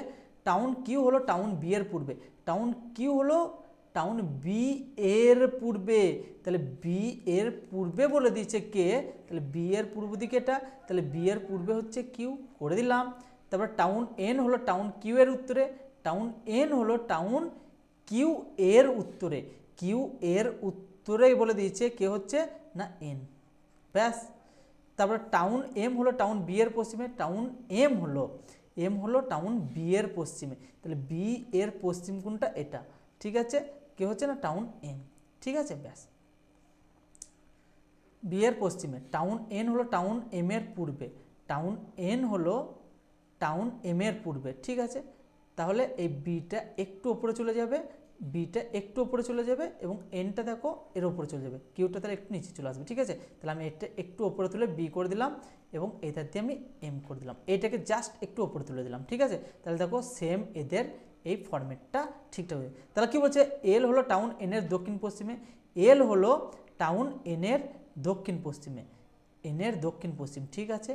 টাউন কিউ হলো টাউন বি এর পূর্বে, টাউন কিউ হলো টাউন বি এর পূর্বে। তাহলে বি এর পূর্বে বলে দিয়েছে কে, তাহলে বি এর পূর্ব দিকে এটা, তাহলে বি এর পূর্বে হচ্ছে কিউ, করে দিলাম। তারপর টাউন এন হলো টাউন কিউ এর উত্তরে, টাউন এন হলো টাউন কিউ এর উত্তরে, কিউ এর উত্তরেই বলে দিয়েছে কে হচ্ছে, না এন, ব্যাস। তারপর টাউন এম হলো টাউন বি এর পশ্চিমে, টাউন এম হলো টাউন বি এর পশ্চিমে। তাহলে বি এর পশ্চিম কোনটা, এটা, ঠিক আছে, কে হচ্ছে না টাউন এম, ঠিক আছে, ব্যাস। বি এর পশ্চিমে টাউন এন হলো টাউন এম এর পূর্বে, টাউন এন হলো টাউন এম এর পূর্বে, ঠিক আছে। তাহলে এই বিটা একটু ওপরে চলে যাবে, বিটা একটু ওপরে চলে যাবে এবং এনটা দেখো এর ওপরে চলে যাবে, কিউটা তাহলে একটু নিচে চলে আসবে, ঠিক আছে। তাহলে আমি এটা একটু ওপরে তুলে বি করে দিলাম এবং এটার দিয়ে আমি এম করে দিলাম, এটাকে জাস্ট একটু ওপরে তুলে দিলাম, ঠিক আছে। তাহলে দেখো সেম এদের এই ফরম্যাটটা ঠিকঠাক হয়ে, তাহলে কি বলছে, এল হলো টাউন এন এর দক্ষিণ পশ্চিমে, এল হলো টাউন এন এর দক্ষিণ পশ্চিমে, এন এর দক্ষিণ পশ্চিম, ঠিক আছে।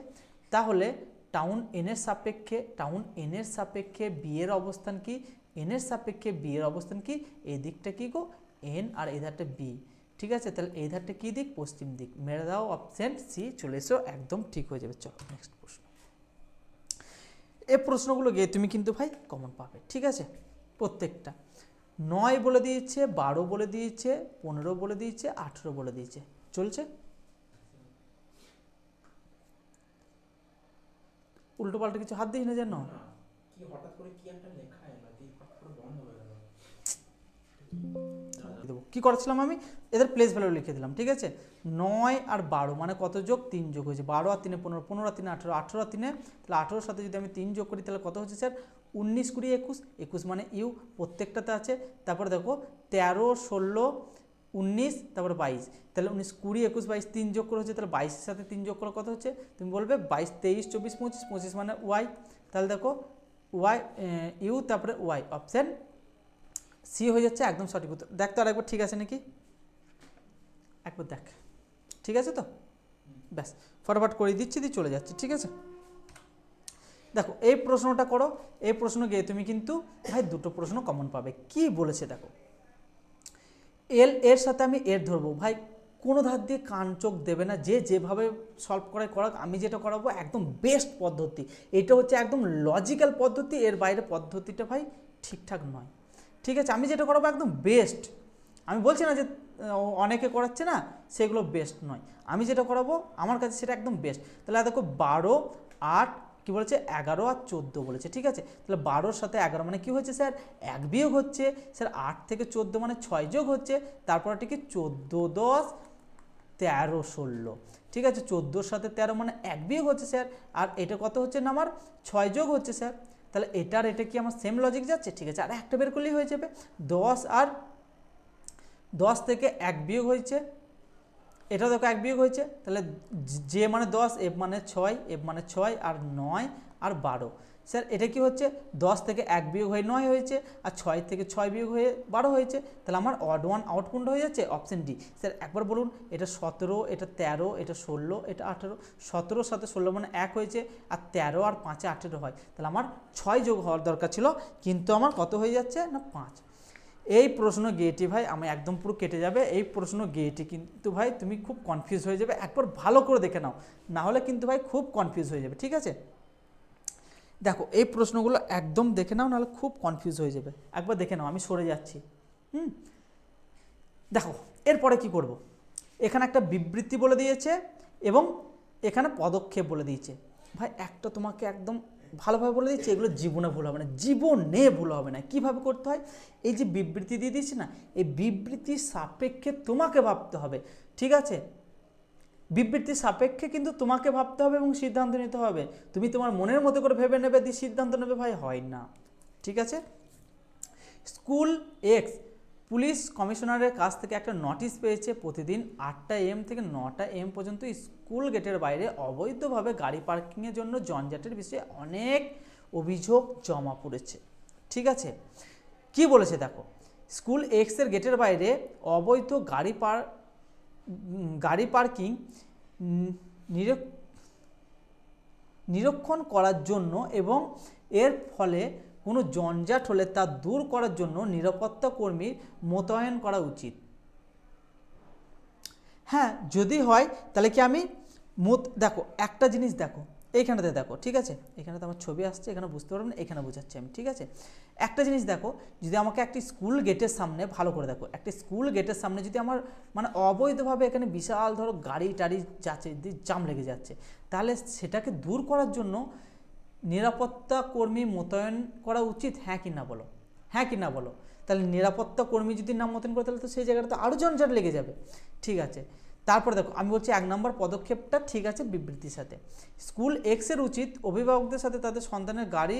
তাহলে টাউন এন এর সাপেক্ষে, টাউন এন এর সাপেক্ষে বি এর অবস্থান কি, এন এর সাপেক্ষে বি এর অবস্থান কি, এই দিকটা কি গো এন আর এই ধারটা বি, ঠিক আছে। তাহলে এই ধারটা কি দিক, পশ্চিম দিক, মেরে দাও অপশন সি, চলে এসো, একদম ঠিক হয়ে যাবে। চলো নেক্সট প্রশ্ন। এই প্রশ্নগুলো গিয়ে তুমি কিন্তু ভাই কমন পাবে, ঠিক আছে, প্রত্যেকটা। 9 বলে দিয়েছে, 12 বলে দিয়েছে, 15 বলে দিয়েছে, 18 বলে দিয়েছে, চলছে। উল্টো পাল্টা কিছু হাত দিই না যেন, কি হঠাৎ করে কি একটা লেখা এলো, কি পুরো বন্ধ হয়ে গেল। দেবো কি করেছিলাম আমি, এদের প্লেস ভ্যালু লিখে দিলাম, ঠিক আছে। 9 আর 12 মানে কত যোগ, 3 যোগ হয়েছে, 12 আর 3 15, 15 আর 3 18, 18 আর 3, তাহলে 18-র সাথে যদি আমি 3 যোগ করি তাহলে কত হচ্ছে স্যার, 19 20 21, 21 মানে ইউ প্রত্যেকটাতে আছে। তারপরে দেখো 13 16 19, তারপরে 22, তাহলে 19 20 21 22 3 যোগ করে হচ্ছে, তাহলে 22-এর সাথে 3 যোগ করে কত হচ্ছে, তুমি বলবে 22 23 24 25, 25 মানে ওয়াই। তাহলে দেখো ওয়াই ইউ, তারপরে ওয়াই, অপশান সি হয়ে যাচ্ছে একদম সঠিক উত্তর। দেখ তো আরেকবার ঠিক আছে নাকি, একবার দেখ, ঠিক আছে তো, ব্যাস ফরওয়ার্ড করে দিচ্ছি, দিয়ে চলে যাচ্ছি, ঠিক আছে। দেখো এই প্রশ্নটা করো, এই প্রশ্ন গিয়ে তুমি কিন্তু ভাই দুটো প্রশ্ন কমন পাবে। কি বলেছে দেখো, এল এর সাথে আমি এর ধরবো, ভাই কোনো ধার দিয়ে কান চোখ দেবে না, যে যেভাবে সলভ করে করাক, আমি যেটা করাবো একদম বেস্ট পদ্ধতি, এটা হচ্ছে একদম লজিক্যাল পদ্ধতি, এর বাইরে পদ্ধতিটা ভাই ঠিকঠাক নয়, ঠিক আছে। আমি যেটা করাবো একদম বেস্ট, আমি বলছি না যে অনেকে করাচ্ছে না সেগুলো বেস্ট নয়, আমি যেটা করাবো আমার কাছে সেটা একদম বেস্ট। তাহলে দেখো 12 8 কি বলেছে 11 আর 14 বলেছে, ঠিক আছে। তাহলে 12-র সাথে 11 মানে কি হচ্ছে স্যার 1 বিয়োগ হচ্ছে স্যার, 8 থেকে 14 মানে 6 যোগ হচ্ছে, তারপর এটিকে 14, 10, 13, 16, ঠিক আছে। 14-র সাথে 13 মানে 1 বিয়োগ হচ্ছে স্যার, আর এটা কত হচ্ছে না আমার 6 যোগ হচ্ছে স্যার। তাহলে এটার এটা কি আমার সেম লজিক যাচ্ছে, ঠিক আছে। আর একটা বের করলেই হয়ে যাবে, 10 আর 10 থেকে 1 বিয়োগ হয়েছে, এটা দেখো 1 বিয়োগ হয়েছে, তাহলে যে মানে 10, এফ মানে 6, এফ মানে 6 আর 9 আর 12 স্যার, এটা কি হচ্ছে 10 থেকে 1 বিয়োগ হয়ে 9 হয়েছে, আর 6 থেকে 6 বিয়োগ হয়ে 12 হয়েছে, তাহলে আমার অড ওয়ান আউট কোনটা হয়ে যাচ্ছে, অপশন ডি। স্যার একবার বলুন, এটা 17, এটা 13, এটা 16, এটা 18, 17-র সাথে 16 মানে 1 হয়েছে, আর 13 আর 5-এ 18 হয়, তাহলে আমার 6 যোগ হওয়ার দরকার ছিল, কিন্তু আমার কত হয়ে যাচ্ছে না 5। এই প্রশ্ন গেটি ভাই আমি একদম পুরো কেটে যাবে, এই প্রশ্ন গেটি কিন্তু ভাই তুমি খুব কনফিউজ হয়ে যাবে, একবার ভালো করে দেখে নাও, না হলে কিন্তু ভাই খুব কনফিউজ হয়ে যাবে, ঠিক আছে। দেখো এই প্রশ্নগুলো একদম দেখে নাও, নাহলে খুব কনফিউজ হয়ে যাবে, একবার দেখে নাও, আমি সরে যাচ্ছি। দেখো এরপরে কি করব, এখানে একটা বিবৃতি বলে দিয়েছে এবং এখানে পদক্ষেপ বলে দিয়েছে। ভাই একটা তোমাকে একদম ভালোভাবে বলে দিচ্ছি, এগুলো জীবনে ভুল হবে না, জীবনে ভুল হবে না। কিভাবে করতে হয়, এই যে বিবৃতি দিয়ে দিচ্ছি না, এই বিবৃতির সাপেক্ষে তোমাকে ভাবতে হবে, ঠিক আছে। বিবৃতির সাপেক্ষে কিন্তু তোমাকে ভাবতে হবে এবং সিদ্ধান্ত নিতে হবে। তুমি তোমার মনের মতো করে ভেবে নেবে দিয়ে সিদ্ধান্ত নেবে, ভাই হয় না, ঠিক আছে। স্কুল এক্স পুলিশ কমিশনারের কাছ থেকে একটা নোটিশ পেয়েছে, প্রতিদিন 8টা AM থেকে 9টা AM পর্যন্ত স্কুল গেটের বাইরে অবৈধভাবে গাড়ি পার্কিংয়ের জন্য জঞ্জাটের বিষয়ে অনেক অভিযোগ জমা পড়েছে, ঠিক আছে। কি বলেছে দেখো, স্কুল এক্সের গেটের বাইরে অবৈধ গাড়ি পার্কিং নিরীক্ষণ করার জন্য এবং এর ফলে কোনো জঞ্জাট হলে তা দূর করার জন্য নিরাপত্তা কর্মী মোতায়েন করা উচিত। হ্যাঁ যদি হয় তাহলে কি আমি দেখো একটা জিনিস দেখো এইখানেতে দেখো, ঠিক আছে, এখানে তো আমার ছবি আসছে, এখানে বুঝতে পারবেন না, এখানে বোঝাচ্ছি আমি, ঠিক আছে। একটা জিনিস দেখো, যদি আমাকে একটি স্কুল গেটের সামনে ভালো করে দেখো, একটি স্কুল গেটের সামনে যদি আমার মানে অবৈধভাবে এখানে বিশাল ধরো গাড়ি টাড়ি যাচ্ছে, জাম লেগে যাচ্ছে, তাহলে সেটাকে দূর করার জন্য নিরাপত্তা কর্মী মোতায়েন করা উচিত, হ্যাঁ কি না বলো, হ্যাঁ কি না বলো। তাহলে নিরাপত্তা কর্মী যদি না মোতায়েন করে তাহলে তো সেই জায়গাটা তো আরও জঞ্জাট লেগে যাবে, ঠিক আছে। তারপরে দেখো আমি বলছি 1 নম্বর পদক্ষেপটা ঠিক আছে বিবৃতির সাথে, স্কুল এক্সের উচিত অভিভাবকদের সাথে তাদের সন্তানের গাড়ি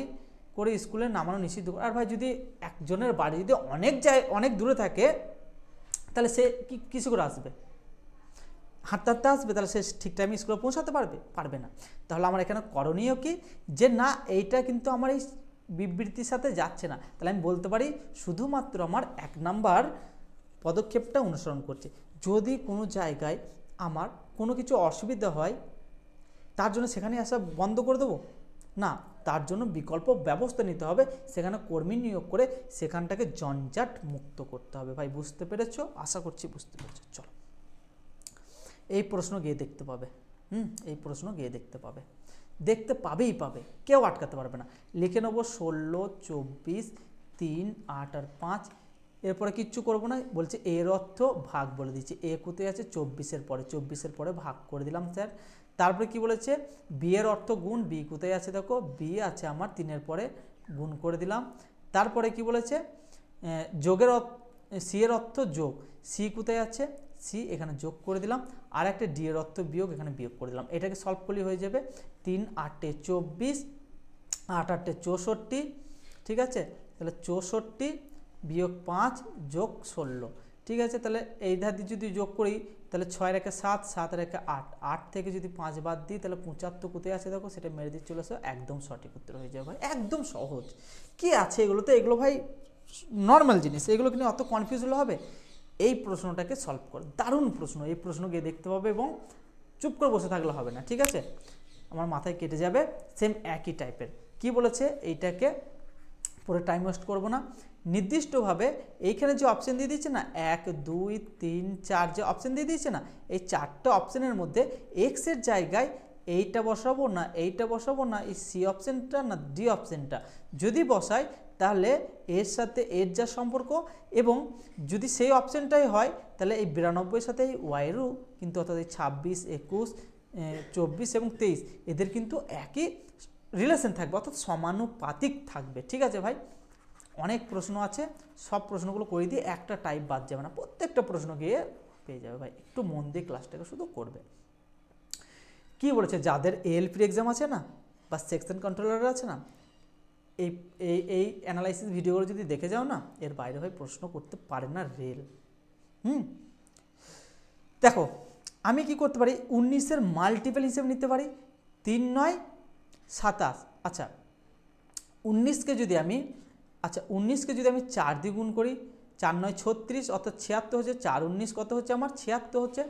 করে স্কুলে নামানো নিষিদ্ধ। আর ভাই যদি একজনের বাড়ি যদি অনেক দূরে থাকে, তাহলে সে কিছু করে আসবে, হাঁটতে হাঁটতে আসবে, তাহলে সে ঠিক টাইমে স্কুলে পৌঁছাতে পারবে না। তাহলে আমার এখানে করণীয় কি, যে না এইটা কিন্তু আমার এই বিবৃতির সাথে যাচ্ছে না, তাহলে আমি বলতে পারি শুধুমাত্র আমার 1 নাম্বার পদক্ষেপটা অনুসরণ করছে। যদি কোনো জায়গায় আমার কোনো কিছু অসুবিধা হয়, তার জন্য সেখানে আসা বন্ধ করে দেবো না, তার জন্য বিকল্প ব্যবস্থা নিতে হবে, সেখানে কর্মী নিয়োগ করে সেখানটাকে জঞ্জাট মুক্ত করতে হবে। ভাই বুঝতে পেরেছো, আশা করছি বুঝতে পেরেছো। চলো এই প্রশ্ন গিয়ে দেখতে পাবে, এই প্রশ্ন গিয়ে দেখতে পাবেই পাবে, কেউ আটকাতে পারবে না। লিখে নেবো 16, 24, 3, 8 আর 5, এরপরে কিচ্ছু করবো না, বলছে এর অর্থ ভাগ বলে দিচ্ছি, এ কোথায় আছে 24-এর পরে ভাগ করে দিলাম স্যার। তারপরে কি বলেছে, বি এর অর্থ গুণ, বি কোথায় আছে দেখো, বি আছে আমার 3-এর পরে গুণ করে দিলাম। তারপরে কি বলেছে, যোগের সি এর অর্থ যোগ, সি কোথায় আছে, সি এখানে যোগ করে দিলাম, আর একটা ডি এর অর্থ বিয়োগ, এখানে বিয়োগ করে দিলাম। এটাকে সলভ করলে হয়ে যাবে 3 8 24, 8 8 64, ঠিক আছে। তাহলে 64 বিয়োগ 5 যোগ 16, ঠিক আছে। তাহলে এই ধার দিয়ে যদি যোগ করি তাহলে 6 রেখে 7, 7 রেখে 8, 8 থেকে যদি 5 বাদ দিই তাহলে 75 কোথায় আছে দেখো, সেটা মেরে দিয়ে চলে আসো, একদম সঠিক উত্তর হয়ে যাবে ভাই, একদম সহজ। কি আছে এগুলোতে, এগুলো ভাই নর্মাল জিনিস, এগুলো কিন্তু অত কনফিউজ হলে হবে। এই প্রশ্নটাকে সলভ করো, দারুণ প্রশ্ন, এই প্রশ্ন গিয়ে দেখতে পাবে এবং চুপ করে বসে থাকলে হবে না, ঠিক আছে, আমার মাথায় কেটে যাবে। সেম একই টাইপের কি বলেছে, এইটাকে পুরো টাইম ওয়েস্ট করবো না, নির্দিষ্টভাবে এইখানে যে অপশন দিয়ে দিচ্ছে না 1 2 3 4 যে অপশন দিয়ে দিচ্ছে না, এই 4টা অপশনের মধ্যে এক্সের জায়গায় এইটা বসাবো না এইটা বসাবো না, এই সি অপশনটা না ডি অপশনটা যদি বসাই তাহলে এর সাথে এর যা সম্পর্ক, এবং যদি সেই অপশনটাই হয় তাহলে এই 92-এর সাথে এই ওয়াইয়েরও কিন্তু, অর্থাৎ এই 26 21 24 এবং 23 এদের কিন্তু একই রিলেশন থাকবে, অর্থাৎ সমানুপাতিক থাকবে। ঠিক আছে ভাই, অনেক প্রশ্ন আছে, সব প্রশ্নগুলো করে দিয়ে একটা টাইপ বাদ যাবে না, প্রত্যেকটা প্রশ্ন গিয়ে পেয়ে যাবে ভাই, একটু মন দিয়ে ক্লাসটাকে শুধু করবে। কি বলেছে, যাদের এএলপি এক্সাম আছে না বা সেকশন কন্ট্রোলার আছে না, এই এই এই অ্যানালাইসিস ভিডিওগুলো যদি দেখে যাও না, এর বাইরে ভাই প্রশ্ন করতে পারে না রেল। দেখো আমি কি করতে পারি, 19-এর মাল্টিপল হিসেবে নিতে পারি, 3 9 27। আচ্ছা 19কে যদি আমি 4 দিয়ে গুণ করি, 4 9 36, অর্থাৎ 76 হচ্ছে, 4 19 কত হচ্ছে আমার 76 হচ্ছে,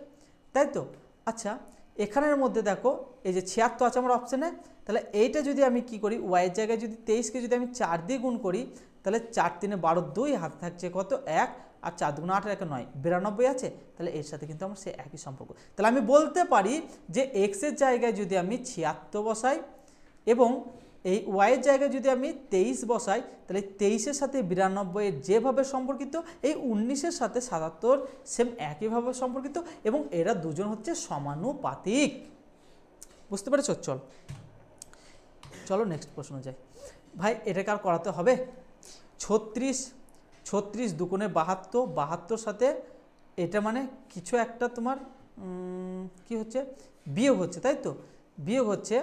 তাই তো। আচ্ছা এখানের মধ্যে দেখো এই যে 76 আছে আমার অপশানে, তাহলে এইটা যদি আমি কি করি, ওয়াইয়ের জায়গায় যদি 23কে যদি আমি 4 দিয়ে গুণ করি, তাহলে 4 3 12 2, হাতে থাকছে কত 1, আর 4 2 8 1 9, 92 আছে। তাহলে এর সাথে কিন্তু আমার সে একই সম্পর্ক। তাহলে আমি বলতে পারি যে এক্সের জায়গায় যদি আমি 76 বসাই এবং এই ওয়াইয়ের জায়গায় যদি আমি 23 বসাই, তাহলে 23-এর সাথে 92 যেভাবে সম্পর্কিত, এই 19-এর সাথে 77 সেম একইভাবে সম্পর্কিত, এবং এরা দুজন হচ্ছে সমানুপাতিক। বুঝতে পেরেছ? চলো নেক্সট প্রশ্ন যাই ভাই। এটাকে আর করাতে হবে? 36 দুগুণে 72, 72 সাথে এটা মানে কিছু একটা তোমার কি হচ্ছে, বিয়োগ হচ্ছে, তাই তো। বিয়োগ হচ্ছে,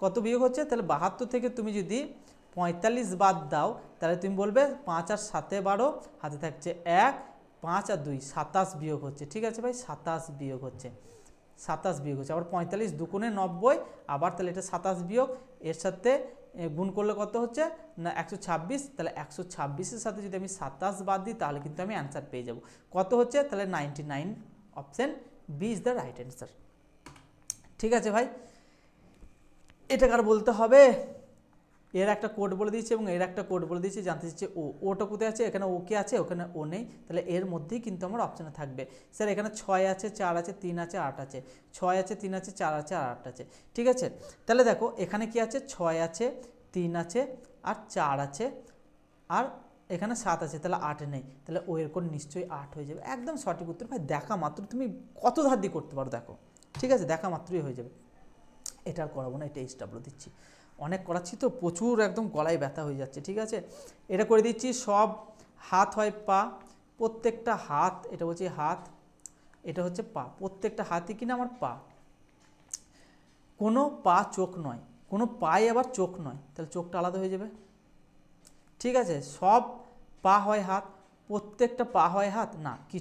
কত বিয়োগ হচ্ছে, তাহলে 72 থেকে তুমি যদি 45 বাদ দাও, তাহলে তুমি বলবে 5 আর 7 12, হাতে থাকছে 1, 5 আর 2 27 বিয়োগ হচ্ছে। ঠিক আছে ভাই, 27 বিয়োগ হচ্ছে, 27 বিয়োগ হচ্ছে। আবার 45 দুগুণে 90, আবার তাহলে এটা 27 বিয়োগ, এর সাথে গুণ করলে কত হচ্ছে না 126। তাহলে 126-এর সাথে যদি আমি 27 বাদ দিই, তাহলে কিন্তু আমি অ্যান্সার পেয়ে যাব। কত হচ্ছে, তাহলে 99। Option B is the right answer. ঠিক আছে ভাই, এটা কার বলতে হবে, এর একটা কোড বলে দিয়েছে এবং এর একটা কোড বলে দিয়েছে, জানতে চাইছে ওটা কোথায় আছে, এখানে ও কে আছে, ওখানে ও নেই, তাহলে এর মধ্যেই কিন্তু আমার অপশানে থাকবে। স্যার এখানে 6 আছে, 4 আছে, 3 আছে, 8 আছে, 6 আছে, 3 আছে, 4 আছে, আর 8 আছে। ঠিক আছে, তাহলে দেখো এখানে কি আছে, 6 আছে, 3 আছে, আর 4 আছে, আর এখানে 7 আছে, তাহলে 8 নেই, তাহলে ও এর কোড নিশ্চয়ই 8 হয়ে যাবে। একদম সঠিক উত্তর ভাই, দেখা মাত্র তুমি কত ধার দিয়ে করতে পারো দেখো। ঠিক আছে, দেখা মাত্রই হয়ে যাবে। এটা আর করাবো না, এটা এইচডাব্লিউ দিচ্ছি, অনেক করাচ্ছি তো প্রচুর, একদম গলায় ব্যথা হয়ে যাচ্ছে। ঠিক আছে, এটা করে দিচ্ছি। সব হাত হয় পা, প্রত্যেকটা হাত, এটা বলছি হাত, এটা হচ্ছে পা, প্রত্যেকটা হাতই কিনা আমার পা। কোনো পা চোখ নয়, কোনো পায়ে আবার চোখ নয়, তাহলে চোখটা আলাদা হয়ে যাবে। ঠিক আছে, সব পা হয় হাত, প্রত্যেকটা পা হয় হাত না, কি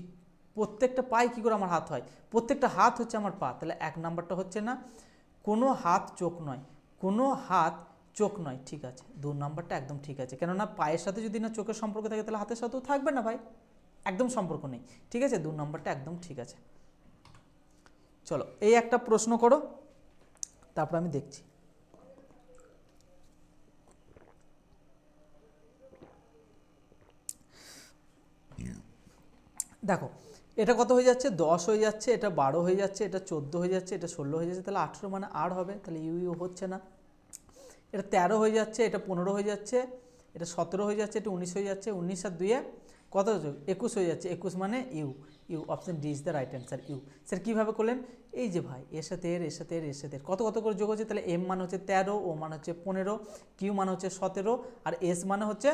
প্রত্যেকটা পায়ে কী করে আমার হাত হয়, প্রত্যেকটা হাত হচ্ছে আমার পা, তাহলে 1 নাম্বারটা হচ্ছে না। কোনো হাত চোখ নয়, কোনো হাত চোখ নয়, ঠিক আছে। 2 নাম্বারটা একদম ঠিক আছে, কেননা পায়ের সাথে যদি না চোখের সম্পর্ক থাকে, তাহলে হাতের সাথেও থাকবে না ভাই, একদম সম্পর্ক নেই। ঠিক আছে, 2 নাম্বারটা একদম ঠিক আছে। চলো এই একটা প্রশ্ন করো, তারপর আমি দেখছি। দেখো এটা কত হয়ে যাচ্ছে, 10 হয়ে যাচ্ছে, এটা 12 হয়ে যাচ্ছে, এটা 14 হয়ে যাচ্ছে, এটা 16 হয়ে যাচ্ছে, তাহলে 18 মানে আর হবে, তাহলে ইউ হচ্ছে না। এটা 13 হয়ে যাচ্ছে, এটা 15 হয়ে যাচ্ছে, এটা 17 হয়ে যাচ্ছে, এটা 19 হয়ে যাচ্ছে, 19 আর 2 কত হচ্ছে 21 হয়ে যাচ্ছে, 21 মানে U. Option D is the right answer, U. Sir কীভাবে করলেন, এই যে ভাই এর সাথে এর, এর সাথে এর, এর সাথে কত কত করে যোগ হচ্ছে, তাহলে এম মানে হচ্ছে 13, ও মানে হচ্ছে 15, কিউ মানে হচ্ছে 17, আর এস মানে হচ্ছে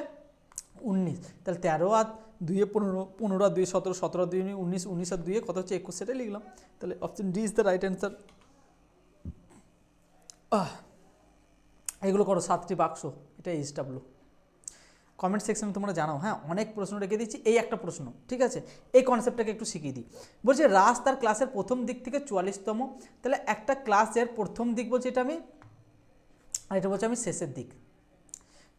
19। তাহলে 13 আর 2 15, 15 আর 2 17, 17 আর 2 19, 19 আর 2 কত হচ্ছে 21, সেটাই লিখলাম। তাহলে option D is the right answer. এগুলো করো 7টি বাক্স, এটা এইচডাব্লিউ। কমেন্ট সেকশনে তোমরা জানাও। হ্যাঁ, অনেক প্রশ্ন রেখে দিচ্ছি, এই একটা প্রশ্ন, ঠিক আছে। এই কনসেপ্টটাকে একটু শিখিয়ে দিই। বলছে রাজ তার ক্লাসের প্রথম দিক থেকে 44তম, তাহলে একটা ক্লাসের প্রথম দিক বলছে এটা আমি, আর এটা বলছে আমি শেষের দিক।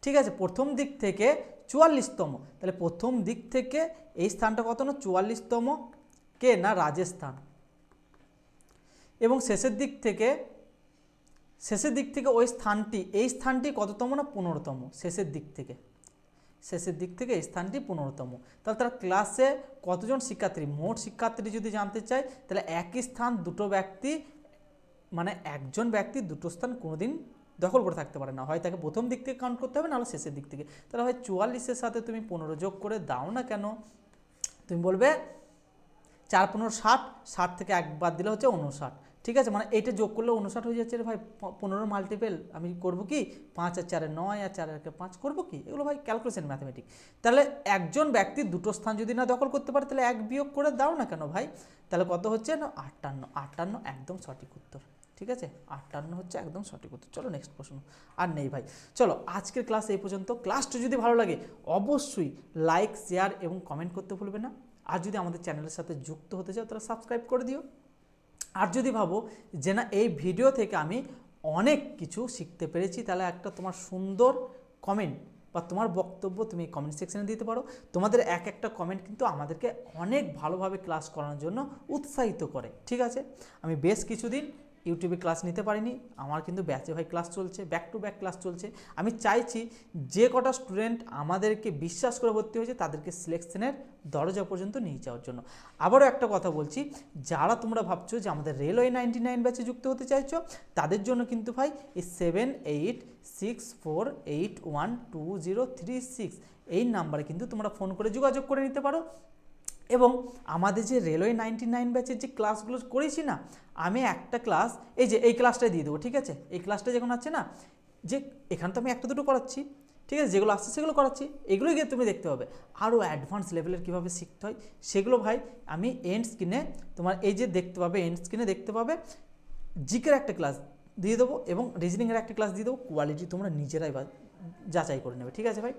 ঠিক আছে, প্রথম দিক থেকে 44তম, তাহলে প্রথম দিক থেকে এই স্থানটা কত না 44তম, কে না রাজের স্থান, এবং শেষের দিক থেকে ওই স্থানটি, এই স্থানটি কততম না 15তম, শেষের দিক থেকে এই স্থানটি 15তম। তাহলে তার ক্লাসে কতজন শিক্ষার্থী, মোট শিক্ষার্থী যদি জানতে চাই, তাহলে একই স্থান দুটো ব্যক্তি, মানে একজন ব্যক্তি দুটো স্থান কোনোদিন দখল করে থাকতে পারে না, হয় তাকে প্রথম দিক থেকে কাউন্ট করতে হবে, নাহলে শেষের দিক থেকে। তাহলে হয় 44-এর সাথে তুমি 15 যোগ করে দাও না কেন, তুমি বলবে 4 15 60, 60 থেকে 1 বাদ দিলে হচ্ছে 59, ঠিক আছে, মানে এইটা যোগ করলে 59 হয়ে যাচ্ছে রে ভাই, 15 মাল্টিপেল আমি করবো কি 5 আর 4 9 আর 4 আর 5 করবো কি, এগুলো ভাই ক্যালকুলেশন ম্যাথমেটিক। তাহলে একজন ব্যক্তি দুটো স্থান যদি না দখল করতে পারে তাহলে এক বিয়োগ করে দাও না কেন ভাই, তাহলে কত হচ্ছে না 58, 58 একদম সঠিক উত্তর। ঠিক আছে, 58 হচ্ছে একদম সঠিক উত্তর। চলো নেক্সট প্রশ্ন, আর নেই ভাই। চলো আজকের ক্লাস এই পর্যন্ত। ক্লাসটা যদি ভালো লাগে অবশ্যই লাইক, শেয়ার এবং কমেন্ট করতে ভুলবে না। আর যদি আমাদের চ্যানেলের সাথে যুক্ত হতে চাও তাহলে সাবস্ক্রাইব করে দিও। আর যদি ভাবো যে না এই ভিডিও থেকে আমি অনেক কিছু শিখতে পেরেছি, তাহলে একটা তোমার সুন্দর কমেন্ট বা তোমার বক্তব্য তুমি কমেন্ট সেকশনে দিতে পারো। তোমাদের এক একটা কমেন্ট কিন্তু আমাদেরকে অনেক ভালোভাবে ক্লাস করানোর জন্য উৎসাহিত করে। ঠিক আছে, আমি বেশ কিছুদিন ইউটিউবে ক্লাস নিতে পারিনি, আমার কিন্তু ব্যাচে ভাই ক্লাস চলছে, ব্যাক টু ব্যাক ক্লাস চলছে। আমি চাইছি যে কটা স্টুডেন্ট আমাদেরকে বিশ্বাস করে ভর্তি হয়েছে তাদেরকে সিলেকশনের দরজা পর্যন্ত নিয়ে যাওয়ার জন্য। আবারও একটা কথা বলছি, যারা তোমরা ভাবছো যে আমাদের রেলওয়ে 99 ব্যাচে যুক্ত হতে চাইছো, তাদের জন্য কিন্তু ভাই এই 7864812036 এই নাম্বারে কিন্তু তোমরা ফোন করে যোগাযোগ করে নিতে পারো। এবং আমাদের যে রেলওয়ে 99 ব্যাচের যে ক্লাসগুলো করেছি না, আমি একটা ক্লাস এই যে এই ক্লাসটাই দিয়ে দেবো। ঠিক আছে, এই ক্লাসটা যখন আছে না, যে এখানে তো আমি একটা দুটো করাচ্ছি, ঠিক আছে, যেগুলো আসছে সেগুলো করাচ্ছি, এগুলোই গিয়ে তুমি দেখতে পাবে। আরও অ্যাডভান্স লেভেলের কীভাবে শিখতে হয় সেগুলো ভাই আমি এন্ড স্ক্রিনে তোমার এই যে দেখতে পাবে, এন্ড স্ক্রিনে দেখতে পাবে জিকের একটা ক্লাস দিয়ে দেবো এবং রিজনিংয়ের একটা ক্লাস দিয়ে দেবো। কোয়ালিটি তোমরা নিজেরাই যাচাই করে নেবে। ঠিক আছে ভাই,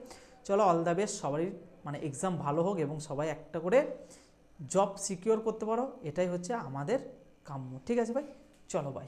চলো অল দ্য বেস্ট, সবারই মানে এক্সাম ভালো হোক এবং সবাই একটা করে জব সিকিওর করতে পারো, এটাই হচ্ছে আমাদের কাম্য। ঠিক আছে ভাই, চলো ভাই।